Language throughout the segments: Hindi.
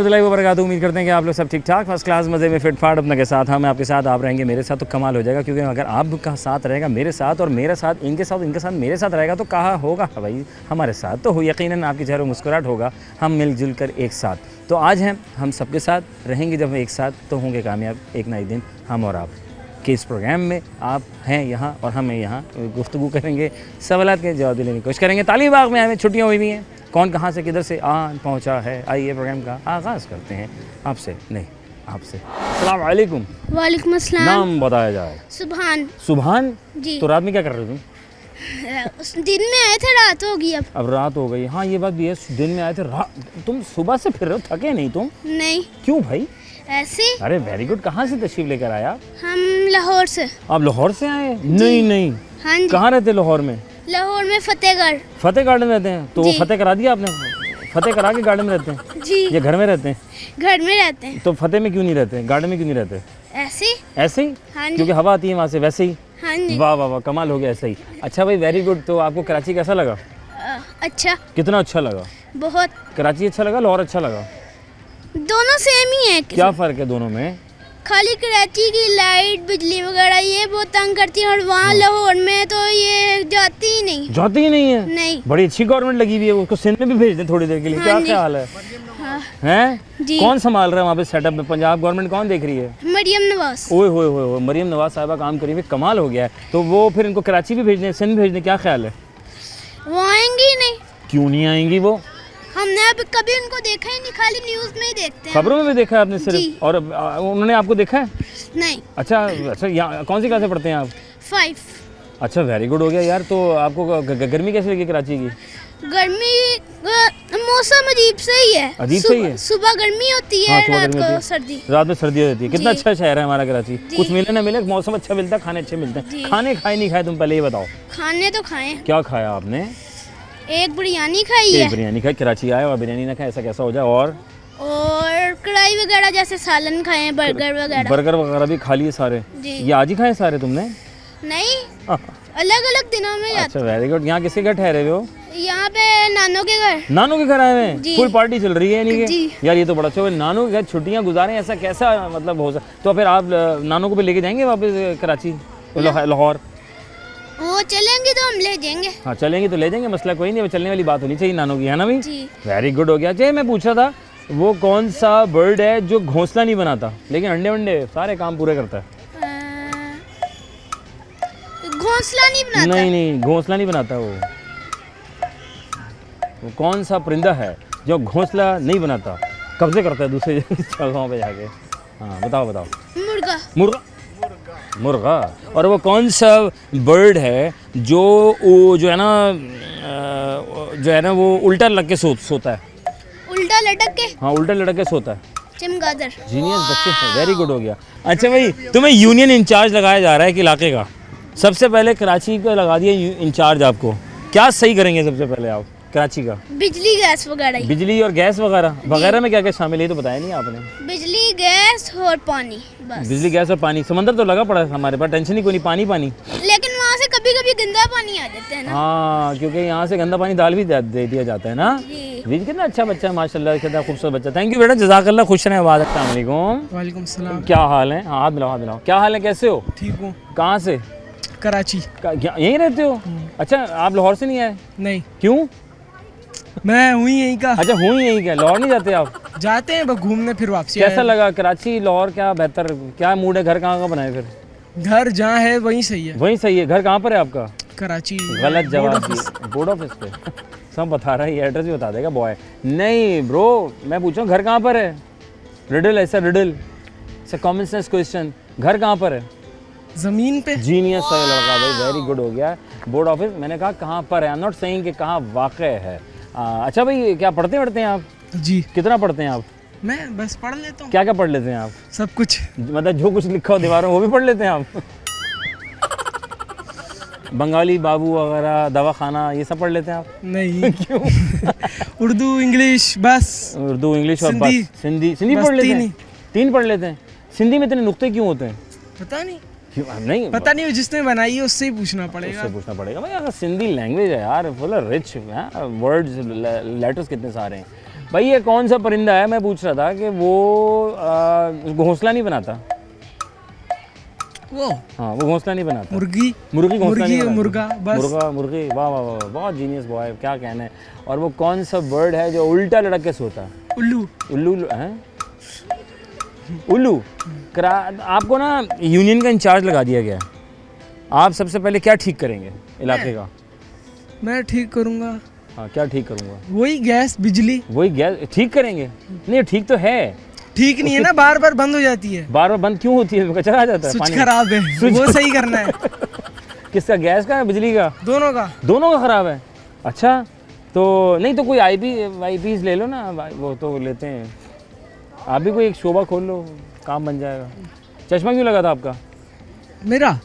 रहमतुल्लाहि व बरकातुहू। उम्मीद करते हैं कि आप लोग सब ठीक ठाक फर्स्ट क्लास मज़े में फिट फाट अपने के साथ। हम आपके साथ, आप रहेंगे मेरे साथ तो कमाल हो जाएगा। क्योंकि अगर आपका साथ रहेगा मेरे साथ और मेरा साथ इनके साथ मेरे साथ रहेगा तो कहाँ होगा भाई हमारे साथ तो हो, यकीनन आपके चेहरे मुस्कुराहट होगा। हम मिलजुल कर एक साथ तो आज हैं, हम सबके साथ रहेंगे। जब एक साथ तो होंगे कामयाब एक ना एक दिन हम और आप कि इस प्रोग्राम में आप हैं यहाँ और हम यहाँ गुफ्तगू करेंगे, सवालात के जवाब देने की कोशिश करेंगे। तालिम बाग में हमें छुट्टियाँ हुई भी हैं, कौन कहाँ से किधर से पहुँचा है। आइए प्रोग्राम का आगाज़ करते हैं आपसे, नहीं आपसे। अस्सलाम वालेकुम। वालेकुम अस्सलाम। नाम बताया जाए। सुभान। सुभान जी। तो रात में क्या कर रहे थे? उस दिन में आए थे, रात होगी अब रात हो गई। हाँ ये बात भी है, दिन में आए थे। तुम सुबह से फिर रहे हो, थके नहीं तुम? नहीं। क्यों भाई? ऐसे। अरे वेरी गुड। कहाँ से तशरीफ लेकर आया? हम लाहौर से। आप लाहौर से आए? नहीं। हाँ जी। कहाँ रहते लाहौर में? लाहौर में फतेहगढ़। फतेह गार्डन रहते हैं? तो वो फतेह करा दिया आपने? फतेह करा के गार्डन में रहते हैं जी? ये घर में रहते हैं? घर में रहते हैं। तो फतेह में क्यों नहीं रहते, गार्डन में क्यों नहीं रहते? ऐसे ही? हाँ जी। क्योंकि हवा आती है वहाँ से, वैसे ही? हाँ जी। वाह वाह वाह, कमाल हो गया। ऐसा ही। अच्छा भाई वेरी गुड। तो आपको कराची कैसा लगा? अच्छा। कितना अच्छा लगा? बहुत। कराची अच्छा लगा, लाहौर अच्छा लगा? दोनों सेम ही है। क्या फ़र्क है दोनों में? खाली कराची की लाइट बिजली वगैरह ये बहुत तंग करती है और वहाँ लाहौर में तो ये जाती ही नहीं है। नहीं। बड़ी अच्छी गवर्नमेंट लगी हुई है, उसको सिंध में भी भेज दें थोड़ी देर के लिए। क्या ख्याल है? हैं जी। कौन संभाल रहा है वहाँ पे सेटअप में? पंजाब गवर्नमेंट कौन देख रही है? मरियम नवाज। ओए होए होए, मरियम नवाज साहिबा काम करी हुई, कमाल हो गया है। तो वो फिर इनको कराची भी भेज दें, सिंध भेज दें, क्या ख्याल है? वो आएंगी नहीं। क्यों नहीं आएंगी वो? हमने अब कभी उनको देखा ही नहीं, खाली न्यूज़ में ही देखते हैं। खबरों में भी देखा है आपने सिर्फ? और उन्होंने आपको देखा है? नहीं। अच्छा यहाँ कौन सी क्लास पढ़ते हैं आप? 5। अच्छा वेरी गुड हो गया यार। तो आपको गर्मी कैसी लगी कराची की? गर्मी मौसम अजीब से ही है। अजीब से ही है? सुबह गर्मी होती है, रात को सर्दी। रात में सर्दी होती है। कितना अच्छा शहर है हमारा कराची। कुछ मिले ना मिले, मौसम अच्छा मिलता है, खाने अच्छे मिलते हैं। खाने खाए नहीं खाए तुम पहले ये बताओ? खाने तो खाए। क्या खाया आपने? एक बिरयानी खाई है। बिरयानी खाई? कराची आए और बिरयानी ना खाए, ऐसा कैसा हो जाए? और कढ़ाई वगैरह जैसे सालन खाए, बर्गर वगैरह भी खा लिए सारे? जी। ये आज ही खाए सारे तुमने? नहीं, अलग अलग दिनों में जाते। अच्छा वेरी गुड। यहाँ किसके घर ठहरे हुए हो? यहाँ पे नानों के घर। नानू के घर आए हुए? फुल पार्टी चल रही है नहीं के? यार ये तो बड़ा अच्छा। नानू के घर छुट्टियाँ गुजारे, ऐसा कैसा मतलब हो सकता? तो फिर आप नानू को भी लेके जाएंगे वापस कराची, लाहौर? वो चलेंगे तो हम ले जाएंगे। हाँ चलेंगे तो ले जाएंगे, मसला कोई नहीं। चलने वाली बात होनी चाहिए नानू की, है ना भाई? वेरी गुड हो गया। अच्छा मैं पूछा था, वो कौन सा बर्ड है जो घोंसला नहीं बनाता लेकिन अंडे वंडे सारे काम पूरे करता है? घोंसला नहीं बनाता? नहीं घोंसला नहीं बनाता। वो कौन सा परिंदा है जो घोंसला नहीं बनाता, कब्जे करता है दूसरे जगहों पे जाके? हाँ बताओ। मुर्गा। और वो कौन सा बर्ड है जो है ना वो उल्टा लग के सोता है? उल्टा लटक के? हाँ उल्टा लटक के सोता है। चमगादड़। जीनियस बच्चे हैं, वेरी गुड हो गया। अच्छा भाई तुम्हें यूनियन इंचार्ज लगाया जा रहा है कि इलाके का, सबसे पहले कराची का लगा दिया इंचार्ज आपको, क्या सही करेंगे सबसे पहले आप कराची का? बिजली गैस वगैरह। बिजली और गैस वगैरह में क्या क्या शामिल है तो बताया नहीं आपने? बिजली गैस और पानी बस। बिजली गैस और पानी। समंदर तो लगा पड़ा है हमारे पास, टेंशन ही कोई नहीं। पानी लेकिन वहाँ से कभी कभी गंदा पानी आ जाता है ना। हाँ क्योंकि यहाँ से गंदा पानी दाल भी दे दिया जाता है ना। जी कितना अच्छा बच्चा है माशाल्लाह, कितना खूबसूरत बच्चा। थैंक यू बेटा, जज़ाकल्लाह, खुश रहें। अस्सलाम वालेकुम। वालेकुम सलाम। क्या हाल है? हाथ मिलाओ। क्या हाल है, कैसे हो? ठीक हूँ। कहाँ से? कराची। यहीं रहते हो? अच्छा आप लाहौर से नहीं आए? नहीं। क्यों? मैं हूँ यहीं का। अच्छा हूँ यहीं का, लाहौर नहीं जाते आप? जाते हैं बस घूमने, फिर वापसी। कैसा लगा कराची लाहौर, क्या बेहतर, क्या मूड है? घर कहाँ का बनाए फिर? घर जहाँ है वहीं सही है। वहीं सही है। घर कहाँ पर है आपका? कराची। गलत जवाब। बोर्ड ऑफिस पे सब बता रहा है, ये एड्रेस भी बता देगा बॉय। नहीं ब्रो मैं पूछ रहा हूँ घर कहाँ पर है? रिडल ऐसा रिडल से कॉमन सेंस क्वेश्चन, घर कहाँ पर है? जमीन पे। जीनियस सही लगा भाई, वेरी गुड हो गया। बोर्ड ऑफिस, मैंने कहा कहाँ पर है, आई एम नॉट सेइंग कि कहाँ वाक़ है। अच्छा भाई क्या पढ़ते हैं आप? जी। कितना पढ़ते हैं आप? मैं बस पढ़ लेता हूँ। क्या पढ़ लेते हैं आप? सब कुछ, मतलब जो कुछ लिखा हो दीवारों वो भी पढ़ लेते हैं आप? बंगाली बाबू वगैरह, दवा खाना, ये सब पढ़ लेते हैं आप? नहीं। क्यों? उर्दू इंग्लिश बस। उर्दू इंग्लिश और सिंधी। बस सिंधी पढ़ लेते हैं? 3 पढ़ लेते हैं। सिंधी में इतने नुक्ते क्यों होते हैं? पता नहीं। नहीं पता नहीं, जिसने बनाई है उससे ही पूछना पड़ेगा। भाई, अगर सिंधी लैंग्वेज है यार, फुल रिच वर्ड्स, लेटर्स कितने सारे हैं। भाई ये कौन सा परिंदा है, मैं पूछ रहा था कि वो घोंसला नहीं बनाता। वो हाँ वो घोंसला नहीं बनाता। मुर्गी मुर्गी घोंसला नहीं बनाती। मुर्गा बस। मुर्गा मुर्गी, वाह वाह वाह, बहुत जीनियस बॉय, क्या कहना है। और वो कौन सा बर्ड है जो उल्टा लटक के सोता है? उल्लू। उल्लू हैं? उल्लू। आपको ना यूनियन का इंचार्ज लगा दिया गया है। आप सबसे पहले क्या ठीक करेंगे इलाके का? मैं ठीक करूँगा। हाँ क्या ठीक करूँगा? वही गैस बिजली। वही गैस ठीक करेंगे? नहीं ठीक तो है। ठीक नहीं है ना, बार बार बंद हो जाती है। बार बार बंद क्यों होती है? कचरा आ जाता है, स्विच पानी खराब है, वो सही करना है। किसका, गैस का या बिजली का? दोनों का। दोनों का खराब है। अच्छा तो नहीं तो कोई आईपीस ले लो ना, वो तो लेते हैं। आप भी कोई एक शोबा खोल लो, काम बन जाएगा। चश्मा क्यों लगा था आपका? मेरा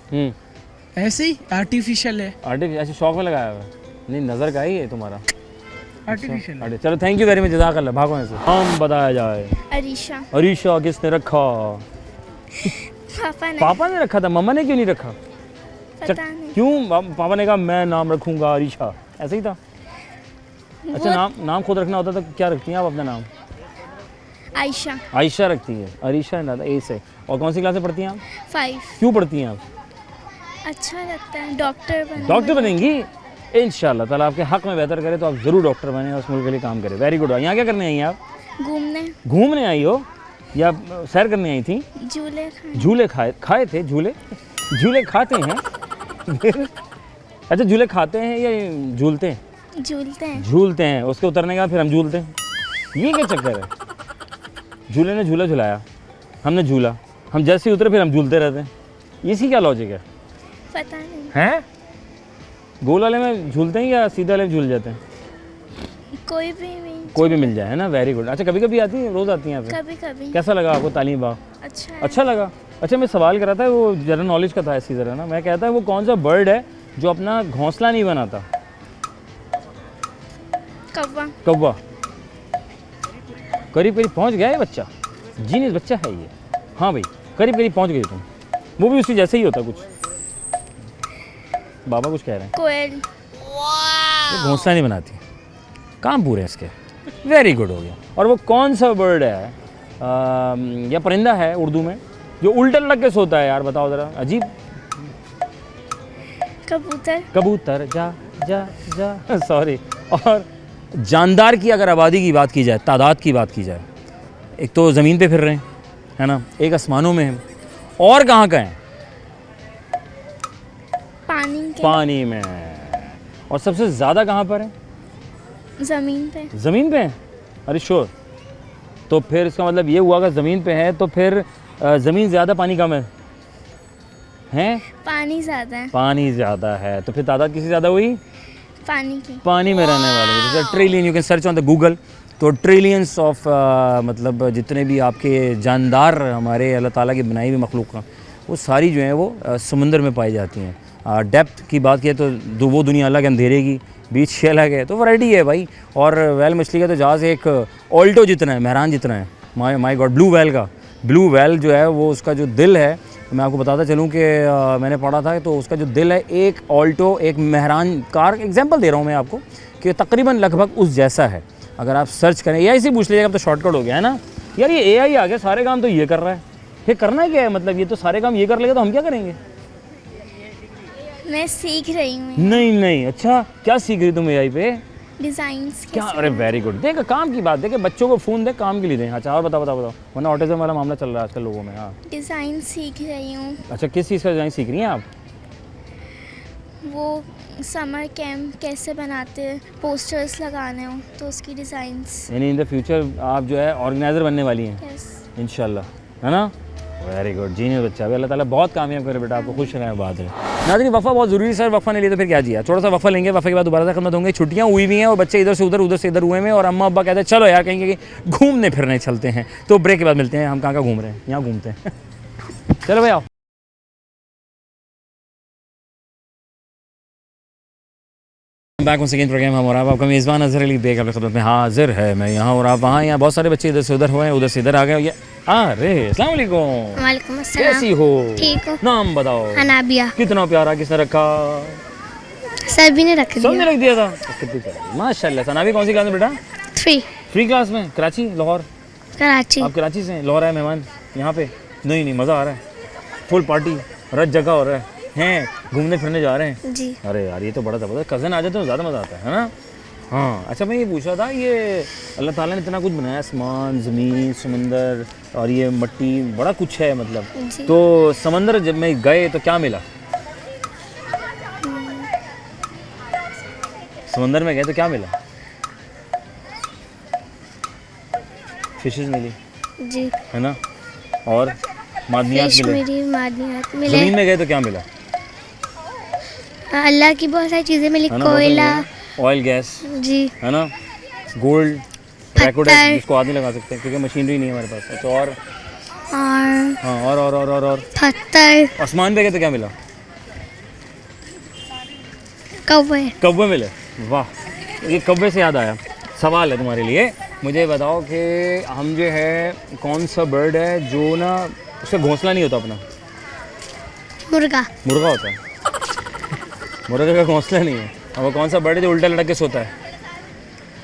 ऐसे ही आर्टिफिशियल है। ऐसे शौक में लगाया हुआ है? नहीं नज़र का ही है तुम्हारा। आर्टिफिशियल। अच्छा, चलो थैंक यू वेरी मच, जज़ाकल्लाह। भागो ऐसे। हम बताया जाए। अरीशा। अरीशा किसने रखा? पापा ने। पापा ने रखा था, मम्मा ने क्यों नहीं रखा? पता नहीं। क्यों? पापा ने कहा मैं नाम रखूंगा अरीशा, ऐसे ही था? अच्छा नाम खुद रखना होता तो क्या रखती हैं आप अपना नाम? आयशा। आयशा रखती है, अरीशा ना ए से। और कौन सी क्लास में पढ़ती हैं आप? 5। क्यों पढ़ती हैं आप? अच्छा लगता है, डॉक्टर बनना। डॉक्टर बनेंगी इंशाल्लाह ताला, आपके हक में बेहतर करे तो आप ज़रूर डॉक्टर बने और उस मुल्क के लिए काम करें। Very good. यहाँ क्या करने आई हैं आप? घूमने आई हो या सैर करने आई थी? झूले खाए थे? झूले खाते हैं? अच्छा झूले खाते हैं या झूलते हैं? झूलते हैं, उसके उतरने के बाद फिर हम झूलते हैं। ये क्या चक्कर है? झूले ने झूला झुलाया, हमने झूला, हम जैसे ही उतरे फिर हम झूलते रहते हैं। इसी क्या लॉजिक है? पता नहीं हैं? गोल वाले में झूलते हैं या सीधे वाले में झूल जाते हैं? कोई भी मिल जाए, है ना। Very good. अच्छा कभी कभी आती है, रोज आती हैं यहाँ पे? कभी। कैसा लगा आपको तालीम बाग? अच्छा लगा। अच्छा मैं सवाल कर रहा था, वो जनरल नॉलेज का था इसी तरह ना। मैं कहता है वो कौन सा बर्ड है जो अपना घोंसला नहीं बनाता? कौवा। करीब पहुँच गया है बच्चा, जीनियस बच्चा है ये। हाँ भाई करीब पहुँच गई तुम। वो भी उसी जैसे ही होता कुछ। बाबा कुछ कह रहे हैं। कोयल। घोंसला नहीं बनाती, काम पूरे इसके। वेरी गुड हो गया। और वो कौन सा बर्ड है या परिंदा है उर्दू में जो उल्टा लग के सोता है? यार बताओ ज़रा, अजीब। कबूतर। जा सॉरी। और जानदार की अगर आबादी की बात की जाए, तादाद की बात की जाए, एक तो ज़मीन पे फिर रहे हैं, है ना, एक आसमानों में है, और कहाँ का है? पानी में। और सबसे ज़्यादा कहाँ पर है? ज़मीन पे है? अरे श्योर। तो फिर इसका मतलब ये हुआ कि ज़मीन पे है तो फिर ज़मीन ज़्यादा पानी कम है? पानी ज़्यादा है तो फिर तादाद किसी ज़्यादा हुई? पानी में रहने वाले। जैसे trillion, you can search on the Google, तो ट्रिलियंस ऑफ मतलब जितने भी आपके जानदार हमारे अल्लाह ताला की बनाई हुई मखलूक हैं, वो सारी जो हैं वो समुंदर में पाई जाती हैं। डेप्थ की बात किया तो वो दुनिया अलग है, अंधेरे की, बीच से अलग है, तो वैरायटी है भाई। और वेल मछली का तो जहाज़ एक ऑल्टो जितना है, मेहरान जितना है। My God. ब्लू वेल जो है वो उसका जो दिल है, मैं आपको बताता चलूँ कि मैंने पढ़ा था तो उसका जो दिल है एक ऑल्टो, एक मेहरान कार, एग्जांपल दे रहा हूँ मैं आपको, कि तकरीबन लगभग उस जैसा है। अगर आप सर्च करें, एआई से पूछ लीजिएगा, अब तो शॉर्टकट हो गया है ना यार। ये एआई आ गया, सारे काम तो ये कर रहा है, ये करना क्या है? मतलब ये तो सारे काम ये कर लेगा तो हम क्या करेंगे? मैं सीख रही हूँ। नहीं। अच्छा क्या सीख रही तुम एआई पे? डिजाइन्स। क्या? अरे वेरी गुड। देख काम की बात, देख बच्चों को फ़ोन दे, काम के लिए दें। अच्छा और बताओ वरना ऑटिज्म वाला मामला चल रहा है आजकल लोगों में। हाँ डिज़ाइन सीख रही हूँ। अच्छा किस चीज़ का डिज़ाइन सीख रही हैं आप? वो समर कैंप कैसे बनाते हैं, पोस्टर्स लगाने हो तो उसकी डिज़ाइंस। यानी इन द फ्यूचर आप जो है ऑर्गेनाइज़र बनने वाली हैं? यस इंशाल्लाह, है ना। वेरी गुड, जीनियस बच्चा। अभी अल्लाह ताला बहुत कामयाब करे बेटा, आपको खुश रहें। बात है नाज़रीन, वफ़ा बहुत ज़रूरी है सर। वफ़ा नहीं लिए तो फिर क्या जिया। थोड़ा सा वफ़ा लेंगे, वफ़ा के बाद दोबारा से खिदमत होंगे। छुट्टियाँ हुई भी हैं और बच्चे इधर से उधर हुए हैं और अम्मा अब्बा कहते हैं चलो यार कहीं घूमने फिरने चलते हैं। तो ब्रेक के बाद मिलते हैं। हम कहाँ घूम रहे हैं? यहाँ घूमते हैं। चलो भाई आओ। बैक वन सेकेंड प्रोग्राम हम और आपका मेज़बान अज़हर अली बेग आपकी खिदमत में हाजिर है। मैं यहाँ और आप वहाँ। यहाँ बहुत सारे बच्चे इधर से उधर हुए हैं, उधर से इधर आ गए। ये अरे अस्सलाम वालेकुम। वालेकुम अस्सलाम। कैसी हो? ठीक हो। नाम बताओ। अनाबिया। कितना प्यारा, किसने रखा? सभी ने रख दिया। सबने रख दिया था। कितनी प्यारी माशाल्लाह। अनाबी कौन सी क्लास में बेटा? 3। फ्री क्लास में? कराची, लाहौर? कराची। आप कराची से हैं? लाहौर आए मेहमान यहाँ पे? नहीं मज़ा आ रहा है, फुल पार्टी, रज जगह हो रहा है, घूमने फिरने जा रहे हैं। जी। अरे यार ये तो बड़ा ज़बरदस्त, कज़न आ जाए तो ज़्यादा मज़ा आता है ना। हाँ अच्छा, मैं ये पूछ रहा था, ये अल्लाह ताला ने इतना कुछ बनाया, आसमान, ज़मीन, समंदर और ये मिट्टी, बड़ा कुछ है मतलब। जी। तो समंदर जब मैं गए तो क्या मिला? समंदर में गए तो क्या मिला? फिशेस मिली जी। है ना, और मादनियात फिश मिले। मिली, मादनियात मिले। ज़मीन में गए तो क्या मिला? अल्लाह की बहुत सारी चीज़ें मिली, है ना, बहुत कोयला। सारी, ऑयल, गैस, जी। है ना, गोल्ड, पत्थर। रेकॉर्ड जिसको हाथ नहीं लगा सकते क्योंकि मशीनरी नहीं है हमारे पास। अच्छा, और हाँ, और पत्थर। आसमान पे गए तो क्या मिला? कौवे। कौवे मिले। वाह, ये कौवे से याद आया, सवाल है तुम्हारे लिए। मुझे बताओ कि हम जो है, कौन सा बर्ड है जो ना उसका घोंसला नहीं होता अपना? मुर्गा। मुर्गा होता है। मुर्गे का घोंसला नहीं है। और वो कौन सा बर्ड है जो उल्टा लटक के सोता है?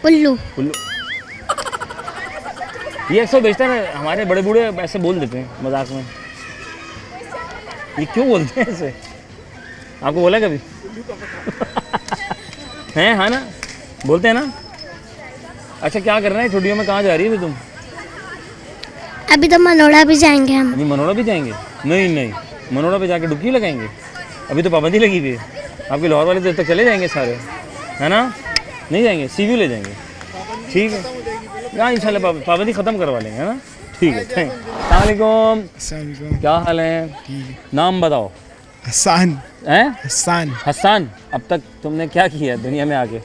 उल्लू। उल्लू। ये ऐसा बेचता है ना, हमारे बड़े बूढ़े ऐसे बोल देते हैं मजाक में। ये क्यों बोलते हैं ऐसे? आपको बोला कभी? हैं, हाँ ना, बोलते हैं ना। अच्छा, क्या कर रहे हैं छुट्टियों में, कहाँ जा रही है तुम? अभी तो मनोड़ा भी जाएंगे हम। अभी मनोड़ा भी जाएंगे? नहीं, मनोड़ा पे जाके डुबकी लगाएंगे? अभी तो पाबंदी लगी हुई है। आपके लाहौर वाले देर तक चले जाएंगे सारे, है ना? नहीं जाएंगे, सी व्यू ले जाएंगे। ठीक है, हाँ इंशाल्लाह पाबंदी ख़त्म करवा लेंगे, है ना? ठीक है, थैंक। अस्सलाम वालेकुम, क्या हाल है? नाम बताओ। हसन। हैं? हसन। अब तक तुमने क्या किया है दुनिया में आके?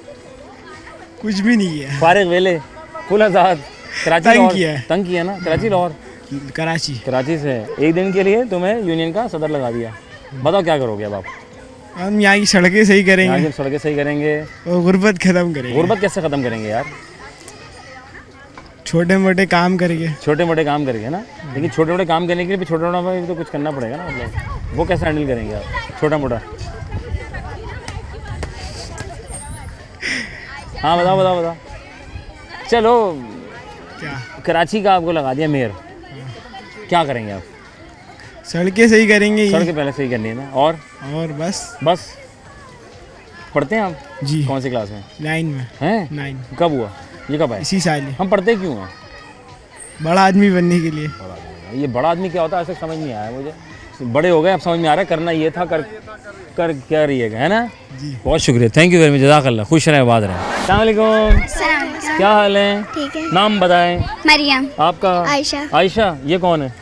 कुछ भी नहीं है। फारिग वेले, फुल आज़ाद। कराची तंग लाहौर किया है। तंग किया ना, कराची लाहौर? कराची से एक दिन के लिए तुम्हें यूनियन का सदर लगा दिया। बताओ क्या करोगे अब आप? हम यहाँ की सड़कें सही यहाँ करेंगे की सड़कें सही करेंगे और गुर्बत खत्म करेंगे। गुर्बत कैसे ख़त्म करेंगे यार? छोटे मोटे काम करेंगे। छोटे मोटे काम करेंगे ना, लेकिन छोटे मोटे काम करने के लिए भी छोटा मोटा भी तो कुछ करना पड़ेगा ना, मतलब वो कैसे हैंडल करेंगे आप छोटा मोटा? हाँ बताओ। चलो, क्या? कराची का आपको लगा दिया मेयर, क्या करेंगे आप? सड़कें सही करेंगे। सड़कें पहले सही करनी है ना, और बस पढ़ते हैं आप? जी। कौन सी क्लास में? 9 में। हैं? 9। कब हुआ ये, कब आया? इसी साल ही। हम पढ़ते क्यों हैं? बड़ा आदमी बनने के लिए। ये बड़ा आदमी क्या होता है ऐसे समझ नहीं आया मुझे। बड़े हो गए, अब समझ में आ रहा है करना ये था, कर क्या रहिएगा, है ना? जी। बहुत शुक्रिया, थैंक यू वेरी मच, जज़ाकल्लाह, खुश रहें, आबाद रहें। अस्सलाम वालेकुम, क्या हाल है? ठीक है। नाम बताएं। मरियम। आपका? आयशा। ये कौन है?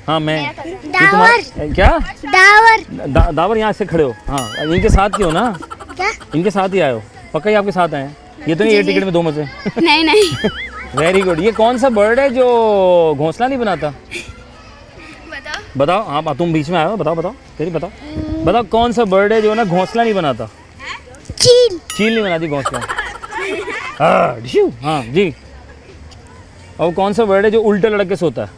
हाँ मैं। दावर। क्या? दावर। दावर यहाँ से खड़े हो? हाँ, इनके साथ ही हो ना? क्या? इनके साथ ही आए हो? पक्का ही आपके साथ आए हैं? ये तो नहीं ये टिकट में दो मजे? नहीं। Very good. ये कौन सा बर्ड है जो घोंसला नहीं बनाता? बताओ। हाँ तुम बीच में आए हो, बताओ तेरी बताओ कौन सा बर्ड है जो ना घोंसला नहीं बनाता? चील नहीं बनाती घोंसला। हाँ जी। और कौन सा बर्ड है जो उल्टा लटक के सोता है?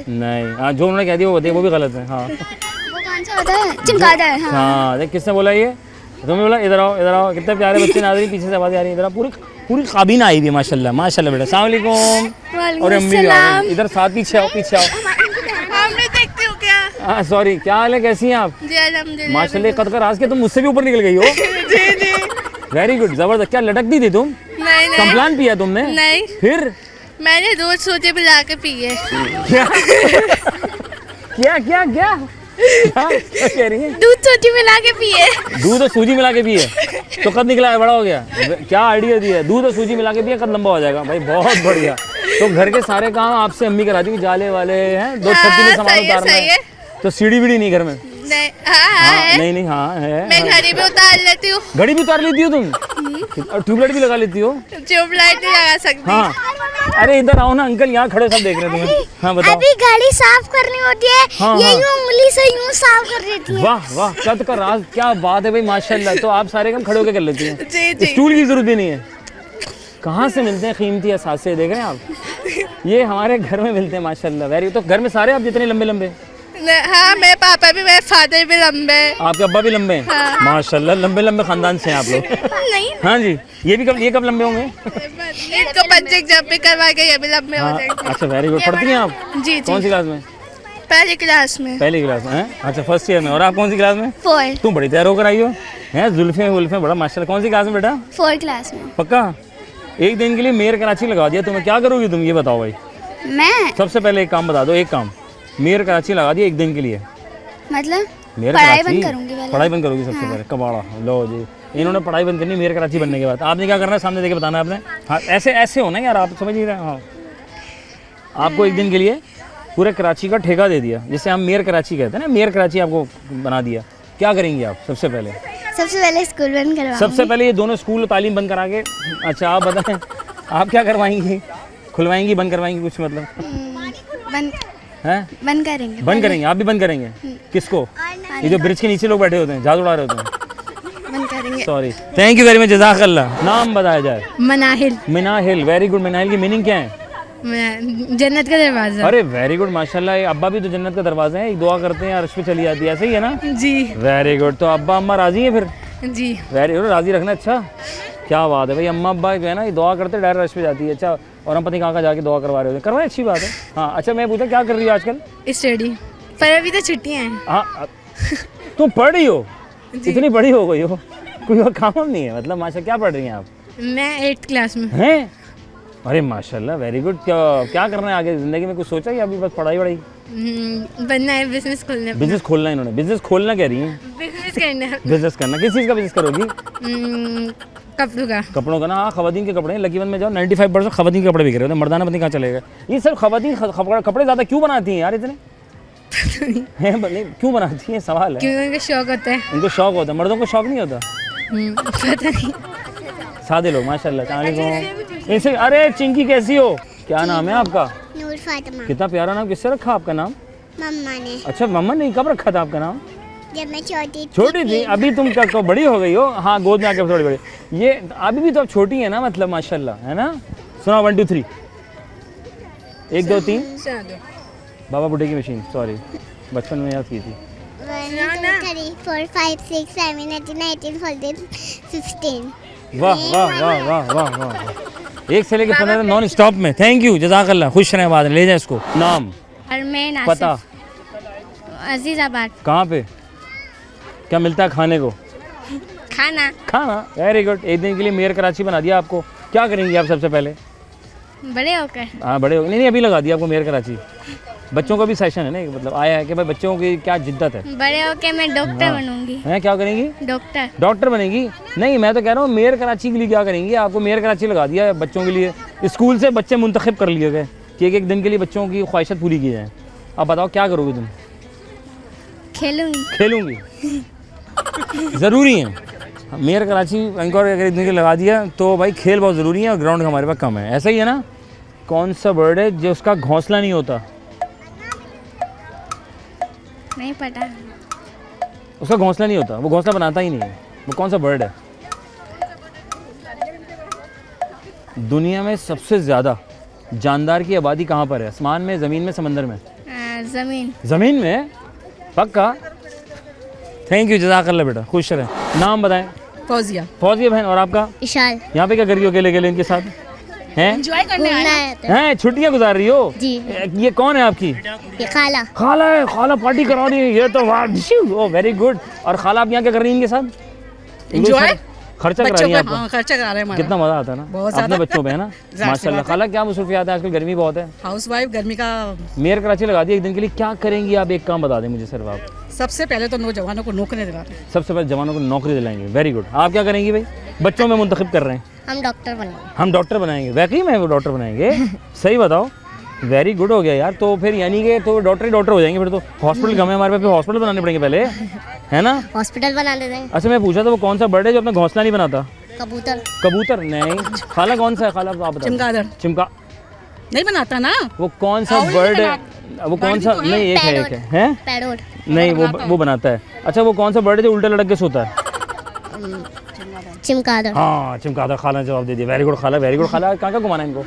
नहीं, हाँ जो उन्होंने कह दिया वो बताइए, वो भी गलत है। हाँ वो कौन सा होता है? चमगादड़। हाँ देख, किसने बोला ये? तुमने बोला। इधर आओ। कितने प्यारे बच्चे नाज़रीन, पीछे से आवाज़ आ रही है। इधर पूरी काबीना आई हुई है, माशाल्लाह बेटा। अस्सलाम वालेकुम। और अम्मी भी आ गई इधर साथ। पीछे आओ। हमने देखते हो क्या? हाँ सॉरी, क्या हाल है, कैसी हैं आप? जी अल्हम्दुलिल्लाह। माशाल्लाह, कद का राज के तुम मुझसे भी ऊपर निकल गई हो। जी। वेरी गुड, जबरदस्त। क्या लटक दी थी तुम? नहीं। कम्प्लान पिया तुमने? नहीं। फिर? मैंने दूध सोचे पिला के पिए। क्या कह रही है? दूध सोची मिला के पिए। दूध और सूजी मिला के पिए तो कद निकला है, बड़ा हो गया? क्या आइडिया दिया, दूध और सूजी मिला के पिए, कद लंबा हो जाएगा भाई, बहुत बढ़िया। तो घर के सारे काम आपसे अम्मी करा दी, जाले वाले हैं, 2 छत्ती में सामान उतारना है, तो सीढ़ी बीड़ी नहीं घर में? नहीं। हाँ, नहीं हाँ है। मैं घड़ी भी उतार लेती हूँ। घड़ी भी उतार लेती हो तुम? और ट्यूबलाइट भी लगा लेती हो? ट्यूबलाइट नहीं लगा सकती। हाँ, अरे इधर आओ ना अंकल, यहाँ खड़े सब देख रहे थे। हाँ बताओ। अभी गाड़ी साफ करनी होती है। हाँ, ये हाँ। उंगली से यूं साफ कर देती है। वाह कद का राज, क्या बात है भाई, माशाल्लाह। तो आप सारे काम खड़े होकर कर लेती हैं? जी। स्टूल की जरूरत भी नहीं है। कहाँ से मिलते हैं कीमती असासे, देख रहे हैं आप? ये हमारे घर में मिलते हैं माशाल्लाह। वेरी। तो घर में सारे आप जितने लंबे? हाँ मेरे पापा भी, मेरे फादर भी लंबे हैं। आपके अब्बा भी लंबे हैं? माशाल्लाह, लंबे लंबे खानदान से हैं आप लोग। नहीं हाँ जी, ये कब लंबे होंगे? इनको पंचिंग जब भी करवा के ये भी लंबे हो हाँ, जाएंगे। अच्छा वेरी गुड। पढ़ती हैं आप? जी कौन सी क्लास में? पहली क्लास में। पहली क्लास में हैं? अच्छा फर्स्ट ईयर में। और आप कौन सी क्लास में? 4 तुम बड़ी तैयार होकर आई हो हैं, जुल्फे वुल्फे बड़ा माशाल्लाह। कौन सी क्लास में बेटा? 4 क्लास में। पक्का? एक दिन के लिए मेयर कराची लगा दिया तुम्हें, क्या करोगी तुम ये बताओ भाई? मैं सबसे पहले एक काम बता दो, एक काम, मेयर कराची लगा दिया एक दिन के लिए, मतलब मेयर पढ़ाई कराची बंद करूंगी पहले। पढ़ाई बंद करोगी सबसे पहले? कबाड़ा लो जी, इन्होंने पढ़ाई बंद करनी मेयर कराची बनने के बाद। आपने क्या करना है सामने देके बताना है आपने। हाँ ऐसे ऐसे होना यार, आप समझ नहीं रहे। हाँ आपको एक दिन के लिए पूरे कराची का ठेका दे दिया, जिसे हम मेयर कराची कहते हैं ना, मेयर कराची आपको बना दिया, क्या करेंगी आप सबसे पहले? सबसे पहले स्कूल बंद करवाऊंगी। सबसे पहले ये दोनों स्कूल तालीम बंद करा के। अच्छा आप बताएं, आप क्या करवाएंगी? खुलवाएंगी, बंद करवाएंगी कुछ मतलब बंद हैं? बंद करेंगे। बंद करेंगे? आप भी बंद करेंगे? किसको? ये जो ब्रिज के नीचे लोग बैठे होते हैं, झाड़ू उड़ा रहे होते हैं। बंद करेंगे। Sorry, thank you very much, जज़ाकल्लाह। नाम बताया जाए। Manahil, Minahil, very good. मिनाहिल की मीनिंग क्या है? जन्नत का दरवाजा। अरे वेरी गुड माशाल्लाह, ये अब्बा भी तो जन्नत का दरवाजा है, एक दुआ करते हैं अर्श पे चली जाती है, ऐसे ही है ना? जी वेरी गुड। तो अब्बा अम्मा राजी है फिर? जी। वेरी गुड, राजी रखना। अच्छा क्या बात है भाई, अम्मा अब्बा जो है ना ये दुआ करते डायरेक्ट अर्श पे जाती है। अच्छा, और हम पता नहीं कहाँ जाके दुआ करवा रहे होते, करवाए, अच्छी बात है। हाँ अच्छा, मैं पूछा क्या कर रही हो आजकल? स्टडी, पर अभी तो छुट्टियाँ हैं। हाँ तुम पढ़ रही हो? इतनी बड़ी हो गई हो, कोई और काम नहीं है मतलब? माशा क्या पढ़ रही हैं आप? मैं 8th क्लास में। हैं? अरे माशाल्लाह, वेरी गुड। क्या करना है आगे ज़िंदगी में, कुछ सोचा या अभी बस पढ़ाई वढ़ाई? बनना है, बिजनेस खोलना है। बिजनेस खोलना है इन्होंने, बिजनेस खोलना कह रही हैं? बिजनेस करना है। बिजनेस करना, किस चीज़ का बिजनेस करोगी? कपड़ों का। कपड़ों का ना? हाँ खवातीन के कपड़े हैं, लकीवन में जाओ 95% खवातीन के कपड़े बिक रहे होते हैं, मर्दाना पता नहीं कहाँ चलेगा। ये सब खवातीन कपड़े ज़्यादा क्यों बनाती हैं यार इतने? हैं नहीं, क्यों बनाती हैं सवाल है। क्योंकि उनको शौक होता है। इनको शौक होता है, मर्दों को शौक नहीं होता? पता नहीं। सादे लोग माशाल्लाह। अस्सलाम। इनसे अरे चिंकी कैसी हो? क्या नाम है आपका? नूर फातिमा। कितना प्यारा नाम, किससे रखा आपका नाम? मम्मा ने, अच्छा मम्मा ने, कब रखा था आपका नाम? जब मैं छोटी छोटी थी? अभी तुम कब बड़ी हो गई हो? हाँ गोद में आके थोड़ी बड़ी। ये अभी भी तो अब छोटी है ना मतलब, माशाल्लाह है ना? सुना 1 2 3 1 2 3 बाबा बुढ़े की मशीन, सॉरी बचपन में याद की थी। 1 2 3 4 5 6 7 8 9 10 11 16। वाह वाह वाह वाह वाह वाह, एक से लेके 15 नॉन स्टॉप में। थैंक यू, जज़ाकल्लाह, खुश रहें, बाद में ले जाए इसको। नाम अरमेन पता? अजीजाबाद। कहाँ पे? क्या मिलता है खाने को? खाना। खाना, वेरी गुड। एक दिन के लिए मेयर कराची बना दिया आपको, क्या करेंगी आप सबसे पहले? बड़े होकर हाँ बड़े हो, नहीं अभी लगा दिया आपको मेयर कराची। बच्चों का भी सेशन है ना, मतलब आया है कि भाई बच्चों की क्या जिद्दत है। बड़े होकर मैं डॉक्टर बनूंगी। हैं क्या करेंगी? डॉक्टर। डॉक्टर बनेगी? नहीं मैं तो कह रहा हूँ मेयर कराची के लिए क्या करेंगी? आपको मेयर कराची लगा दिया है बच्चों के लिए, स्कूल से बच्चे मुंतखब कर लिए गए कि एक दिन के लिए बच्चों की ख्वाहिशत पूरी की जाए। अब बताओ क्या करोगे तुम? खेलूंगी। खेलूंगी? ज़रूरी है मेयर कराची इनको अगर एक दिन के लिए लगा दिया तो भाई खेल बहुत ज़रूरी है, और ग्राउंड हमारे पास कम है। ऐसा ही है ना? कौन सा बर्ड है जो उसका घोंसला नहीं होता? नहीं पता। उसका घोंसला नहीं होता, वो घोंसला बनाता ही नहीं है, वो कौन सा बर्ड है? दुनिया में सबसे ज़्यादा जानदार की आबादी कहाँ पर है? आसमान में, ज़मीन में, समंदर में? जमीन। ज़मीन में? पक्का? थैंक यू, जज़ाकल्लाह बेटा, खुश रहें। नाम बताएं। फौजिया। फौजिया बहन, और आपका? इशाल। यहाँ पे क्या कर रही हो अकेले अकेले इनके साथ हैं? एंजॉय करने आए हैं छुट्टियाँ गुजार रही हो? जी। ये कौन है आपकी? ये खाला। खाला है? खाला पार्टी करा रही है, ये तो वाह, ओ वेरी गुड। और खाला आप यहाँ क्या कर रही है इनके साथ? एंजॉय, खर्चा करा रही है आपको? हाँ, खर्चा करा रहे हैं। कितना मजा आता है ना बहुत अपने ज़्यादा। बच्चों पे, है ना? माशाल्लाह। खाला क्या मसरूफियात है आजकल, गर्मी बहुत है। हाउस वाइफ, गर्मी का। मेयर कराची लगा दिया एक दिन के लिए, क्या करेंगी आप? एक काम बता दें मुझे सिर्फ आप। सबसे पहले तो नौजवानों को नौकरी दिलाते हैं। सबसे पहले जवानों को नौकरी दिलाएंगे, वेरी गुड। आप क्या करेंगी भाई? बच्चों में मुंतखब कर रहे हैं। हम डॉक्टर बनेंगे। हम डॉक्टर बनाएंगे? वाकई में वो डॉक्टर बनाएंगे? सही बताओ, वेरी गुड हो गया यार। तो फिर यानी कि तो डॉक्टर ही डॉक्टर हो जाएंगे फिर तो। हॉस्पिटल कम है हमारे पास, फिर हॉस्पिटल बनाने पड़ेंगे पहले, है ना? हॉस्पिटल बना देते हैं। अच्छा मैं पूछा था वो कौन सा बर्ड है जो अपना घोंसला नहीं बनाता? कबूतर। कबूतर नहीं। खाला कौन सा है? खाला आप बताओ। चमगादड़। चिमका नहीं बनाता ना वो कौन सा बर्ड है? वो कौन सा? नहीं एक है, एक है। पैरोट। नहीं वो बनाता है। अच्छा वो कौन सा बर्ड है जो उल्टा लटक के सोता है? चमगादड़। हाँ चिमकादड़। खाला ने जवाब दे दिया, वेरी गुड खाला, वेरी गुड खाला। कहाँ कहाँ घुमाना है इनको?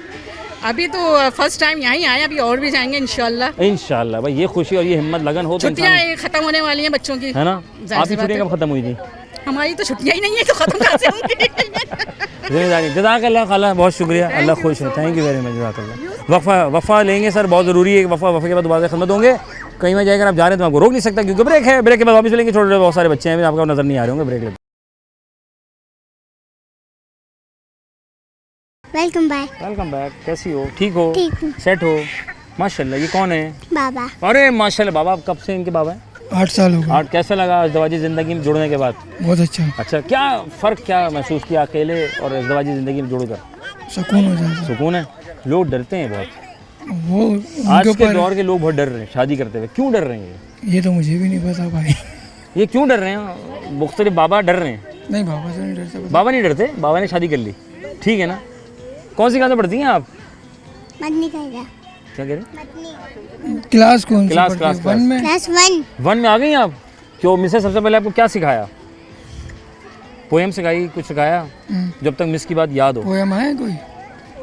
अभी तो फर्स्ट टाइम यहीं आए, अभी और भी जाएंगे इंशाल्लाह। इंशाल्लाह भाई, ये खुशी और ये हिम्मत लगन हो तो छुट्टियाँ इंसान, खत्म होने वाली हैं बच्चों की, है ना। जाहिर आपकी सी बात छुट्टियाँ है। कब खत्म हुई थी? हमारी तो छुट्टियाँ ही नहीं है तो खत्म कैसे होंगी। जिम्मेदारी। जज़ाकल्लाह खाला, बहुत शुक्रिया, अल्लाह खुश है, थैंक यू वेरी मच, जज़ाकल्लाह। वफ़ा लेंगे सर, बहुत ज़रूरी है। वफ़ा के बाद दोबारा खिदमत होंगे। कहीं में जाकर आप जा रहे हैं तो आपको रोक नहीं सकता, क्योंकि ब्रेक है। ब्रेक के बाद वापस चलेंगे, छोटे छोटे बहुत सारे बच्चे हैं, आपको नज़र नहीं आ रहे होंगे, ब्रेक लेते। Welcome back. Welcome back. कैसी हो? ठीक हो? ठीक हूँ। सेट हो? माशाल्लाह। ये कौन है? बाबा। अरे माशाल्लाह, बाबा कब से इनके बाबा हैं? 8 साल हो गए। और कैसा लगा इज़्दिवाजी ज़िंदगी में जुड़ने के बाद? बहुत अच्छा, अच्छा, क्या फ़र्क क्या महसूस किया अकेले और इज़्दिवाजी ज़िंदगी में जुड़कर? सुकून हो जाता सुकून है। लोग डरते हैं बहुत, है। वो आज उनके के ऊपर, दौर के लोग बहुत डर रहे हैं शादी करते हुए। क्यों डर रहे हैं ये तो मुझे भी नहीं पता भाई। ये क्यों डर रहे हैं? मुख्तलिफ बाबा डर रहे हैं। नहीं, बाबा से नहीं डरता। बाबा नहीं डरते, बाबा ने शादी कर ली, ठीक है ना। कौन सी क्लास में पढ़ती हैं आप? मदनी कहेगा। क्या कह रहे हैं? मदनी। क्लास कौन सी क्लास, पढ़ती क्लास, है? क्लास। 1 में। क्लास 1। 1 में आ गई आप? क्यों, मिस सबसे पहले आपको क्या सिखाया? पोएम सिखाई, कुछ सिखाया? जब तक मिस की बात याद हो। पोएम है कोई?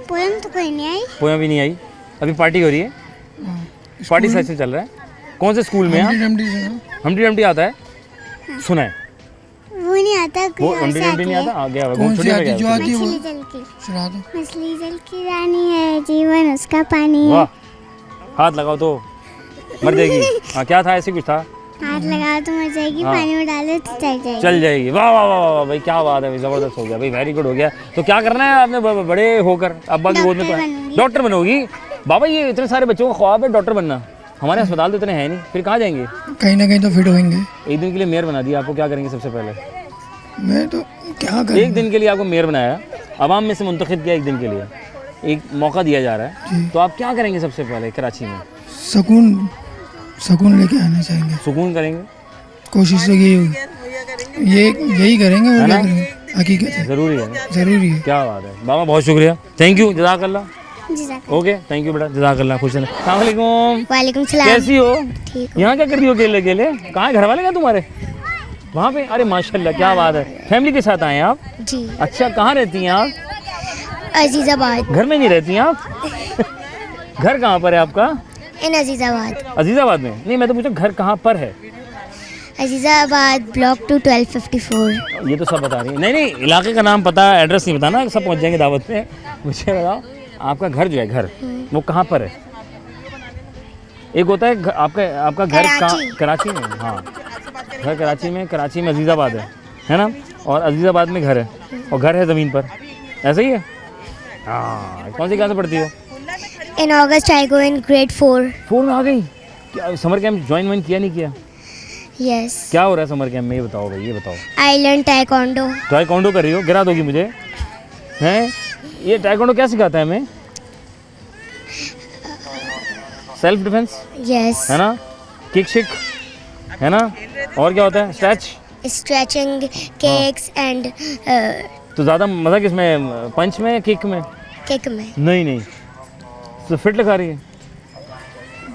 पोएम तो कोई नहीं आई। पोएम भी नहीं आई। अभी पार्टी हो रही है, हाँ। पार्टी सेशन चल रहा है। कौन से स्कूल में? हमडी डमडी सुना? हमडी डमडी आता है? सुना है। वो नहीं आता, वो कोई और हमडी से डमडी नहीं आती आता? आ गया होगा, कौन सी छुट्टी में आती गया जो होगा। आती है वो? मछली जल की। सुना दो। मछली जल की रानी है, जीवन उसका पानी है। वाह, हाथ लगाओ तो मर जाएगी। हाँ, क्या था? ऐसे कुछ था। हाथ लगाओ तो मर जाएगी, हाँ। पानी में डालो तो चल जाएगी। चल जाएगी। वाह वाह वाह वाह भाई, क्या बात है भाई, ज़बरदस्त हो गया भाई, वेरी गुड हो गया। तो क्या करना है आपने बड़े होकर? अब्बा की गोद में? डॉक्टर बनूंगी। डॉक्टर बनोगी? बाबा, ये इतने सारे बच्चों का ख्वाब है डॉक्टर बनना। हमारे अस्पताल तो इतने हैं नहीं, फिर कहाँ जाएंगे? कहीं ना कहीं तो फिट होंगे। एक दिन के लिए मेयर बना दिया आपको, क्या करेंगे सबसे पहले? मैं तो क्या करूँ? एक दिन के लिए आपको मेयर बनाया, आवाम में से मुंतखब किया, एक दिन के लिए एक मौका दिया जा रहा है, तो आप क्या करेंगे सबसे पहले कराची में? सुकून लेके आना चाहेंगे। सुकून करेंगे, कोशिश तो यही होगी, यही करेंगे, वो क्या करेंगे, हकीकत है, ज़रूरी है ना? ज़रूरी है। क्या बात है बाबा, बहुत शुक्रिया, थैंक यू, जज़ाकल्लाह। जज़ाकल्लाह। ओके, थैंक यू बेटा, जज़ाकल्लाह। खुश रहना। अस्सलाम वालेकुम। वालेकुम सलाम। कैसी हो? ठीक यहाँ क्या कर रही हो अकेले अकेले? कहाँ है घर वाले? क्या तुम्हारे वहाँ पे? अरे माशाल्लाह, क्या बात है। फैमिली के साथ आए हैं आप? जी। अच्छा, कहाँ रहती हैं आप? अजीज़ाबाद। घर में नहीं रहती हैं आप? घर कहाँ पर है आपका? इन अजीज़ाबाद। अजीज़ाबाद में? नहीं, मैं तो पूछा घर कहाँ पर है। अजीज़ाबाद ब्लॉक 2 1254। ये तो सब बता रही है। नहीं नहीं, इलाके का नाम पता, एड्रेस नहीं बताना, सब पहुँच जाएंगे दावत पे। मुझे बताओ, आपका घर जो है, घर वो कहाँ पर है? एक होता है आपका घर कहाँ? कराची में? हाँ, घर कराची में अजीज़ाबाद है ना? और अजीज़ाबाद में घर है, और घर है ज़मीन पर, ऐसा ही है? हाँ। कौन सी क्लास में पढ़ती हो? इन अगस्त आई गो इन ग्रेड 4। 4 में आ गई? क्या समर कैंप ज्वाइन किया नहीं किया? यस। क्या हो रहा है समर कैंप में, ये बताओ भाई, ये बताओ। I learn taekwondo. टाइकोंडो कर रही हो? गिरा दोगी मुझे, हैं? ये टाइकोंडो क्या सिखाता है हमें? Self defence, yes. है ना? किक शिक, है ना? और क्या होता है? स्ट्रेच, स्ट्रेचिंग, किक्स एंड तो ज़्यादा मज़ा किस में, पंच में या किक में? किक में। नहीं नहीं, तो फिट लगा रही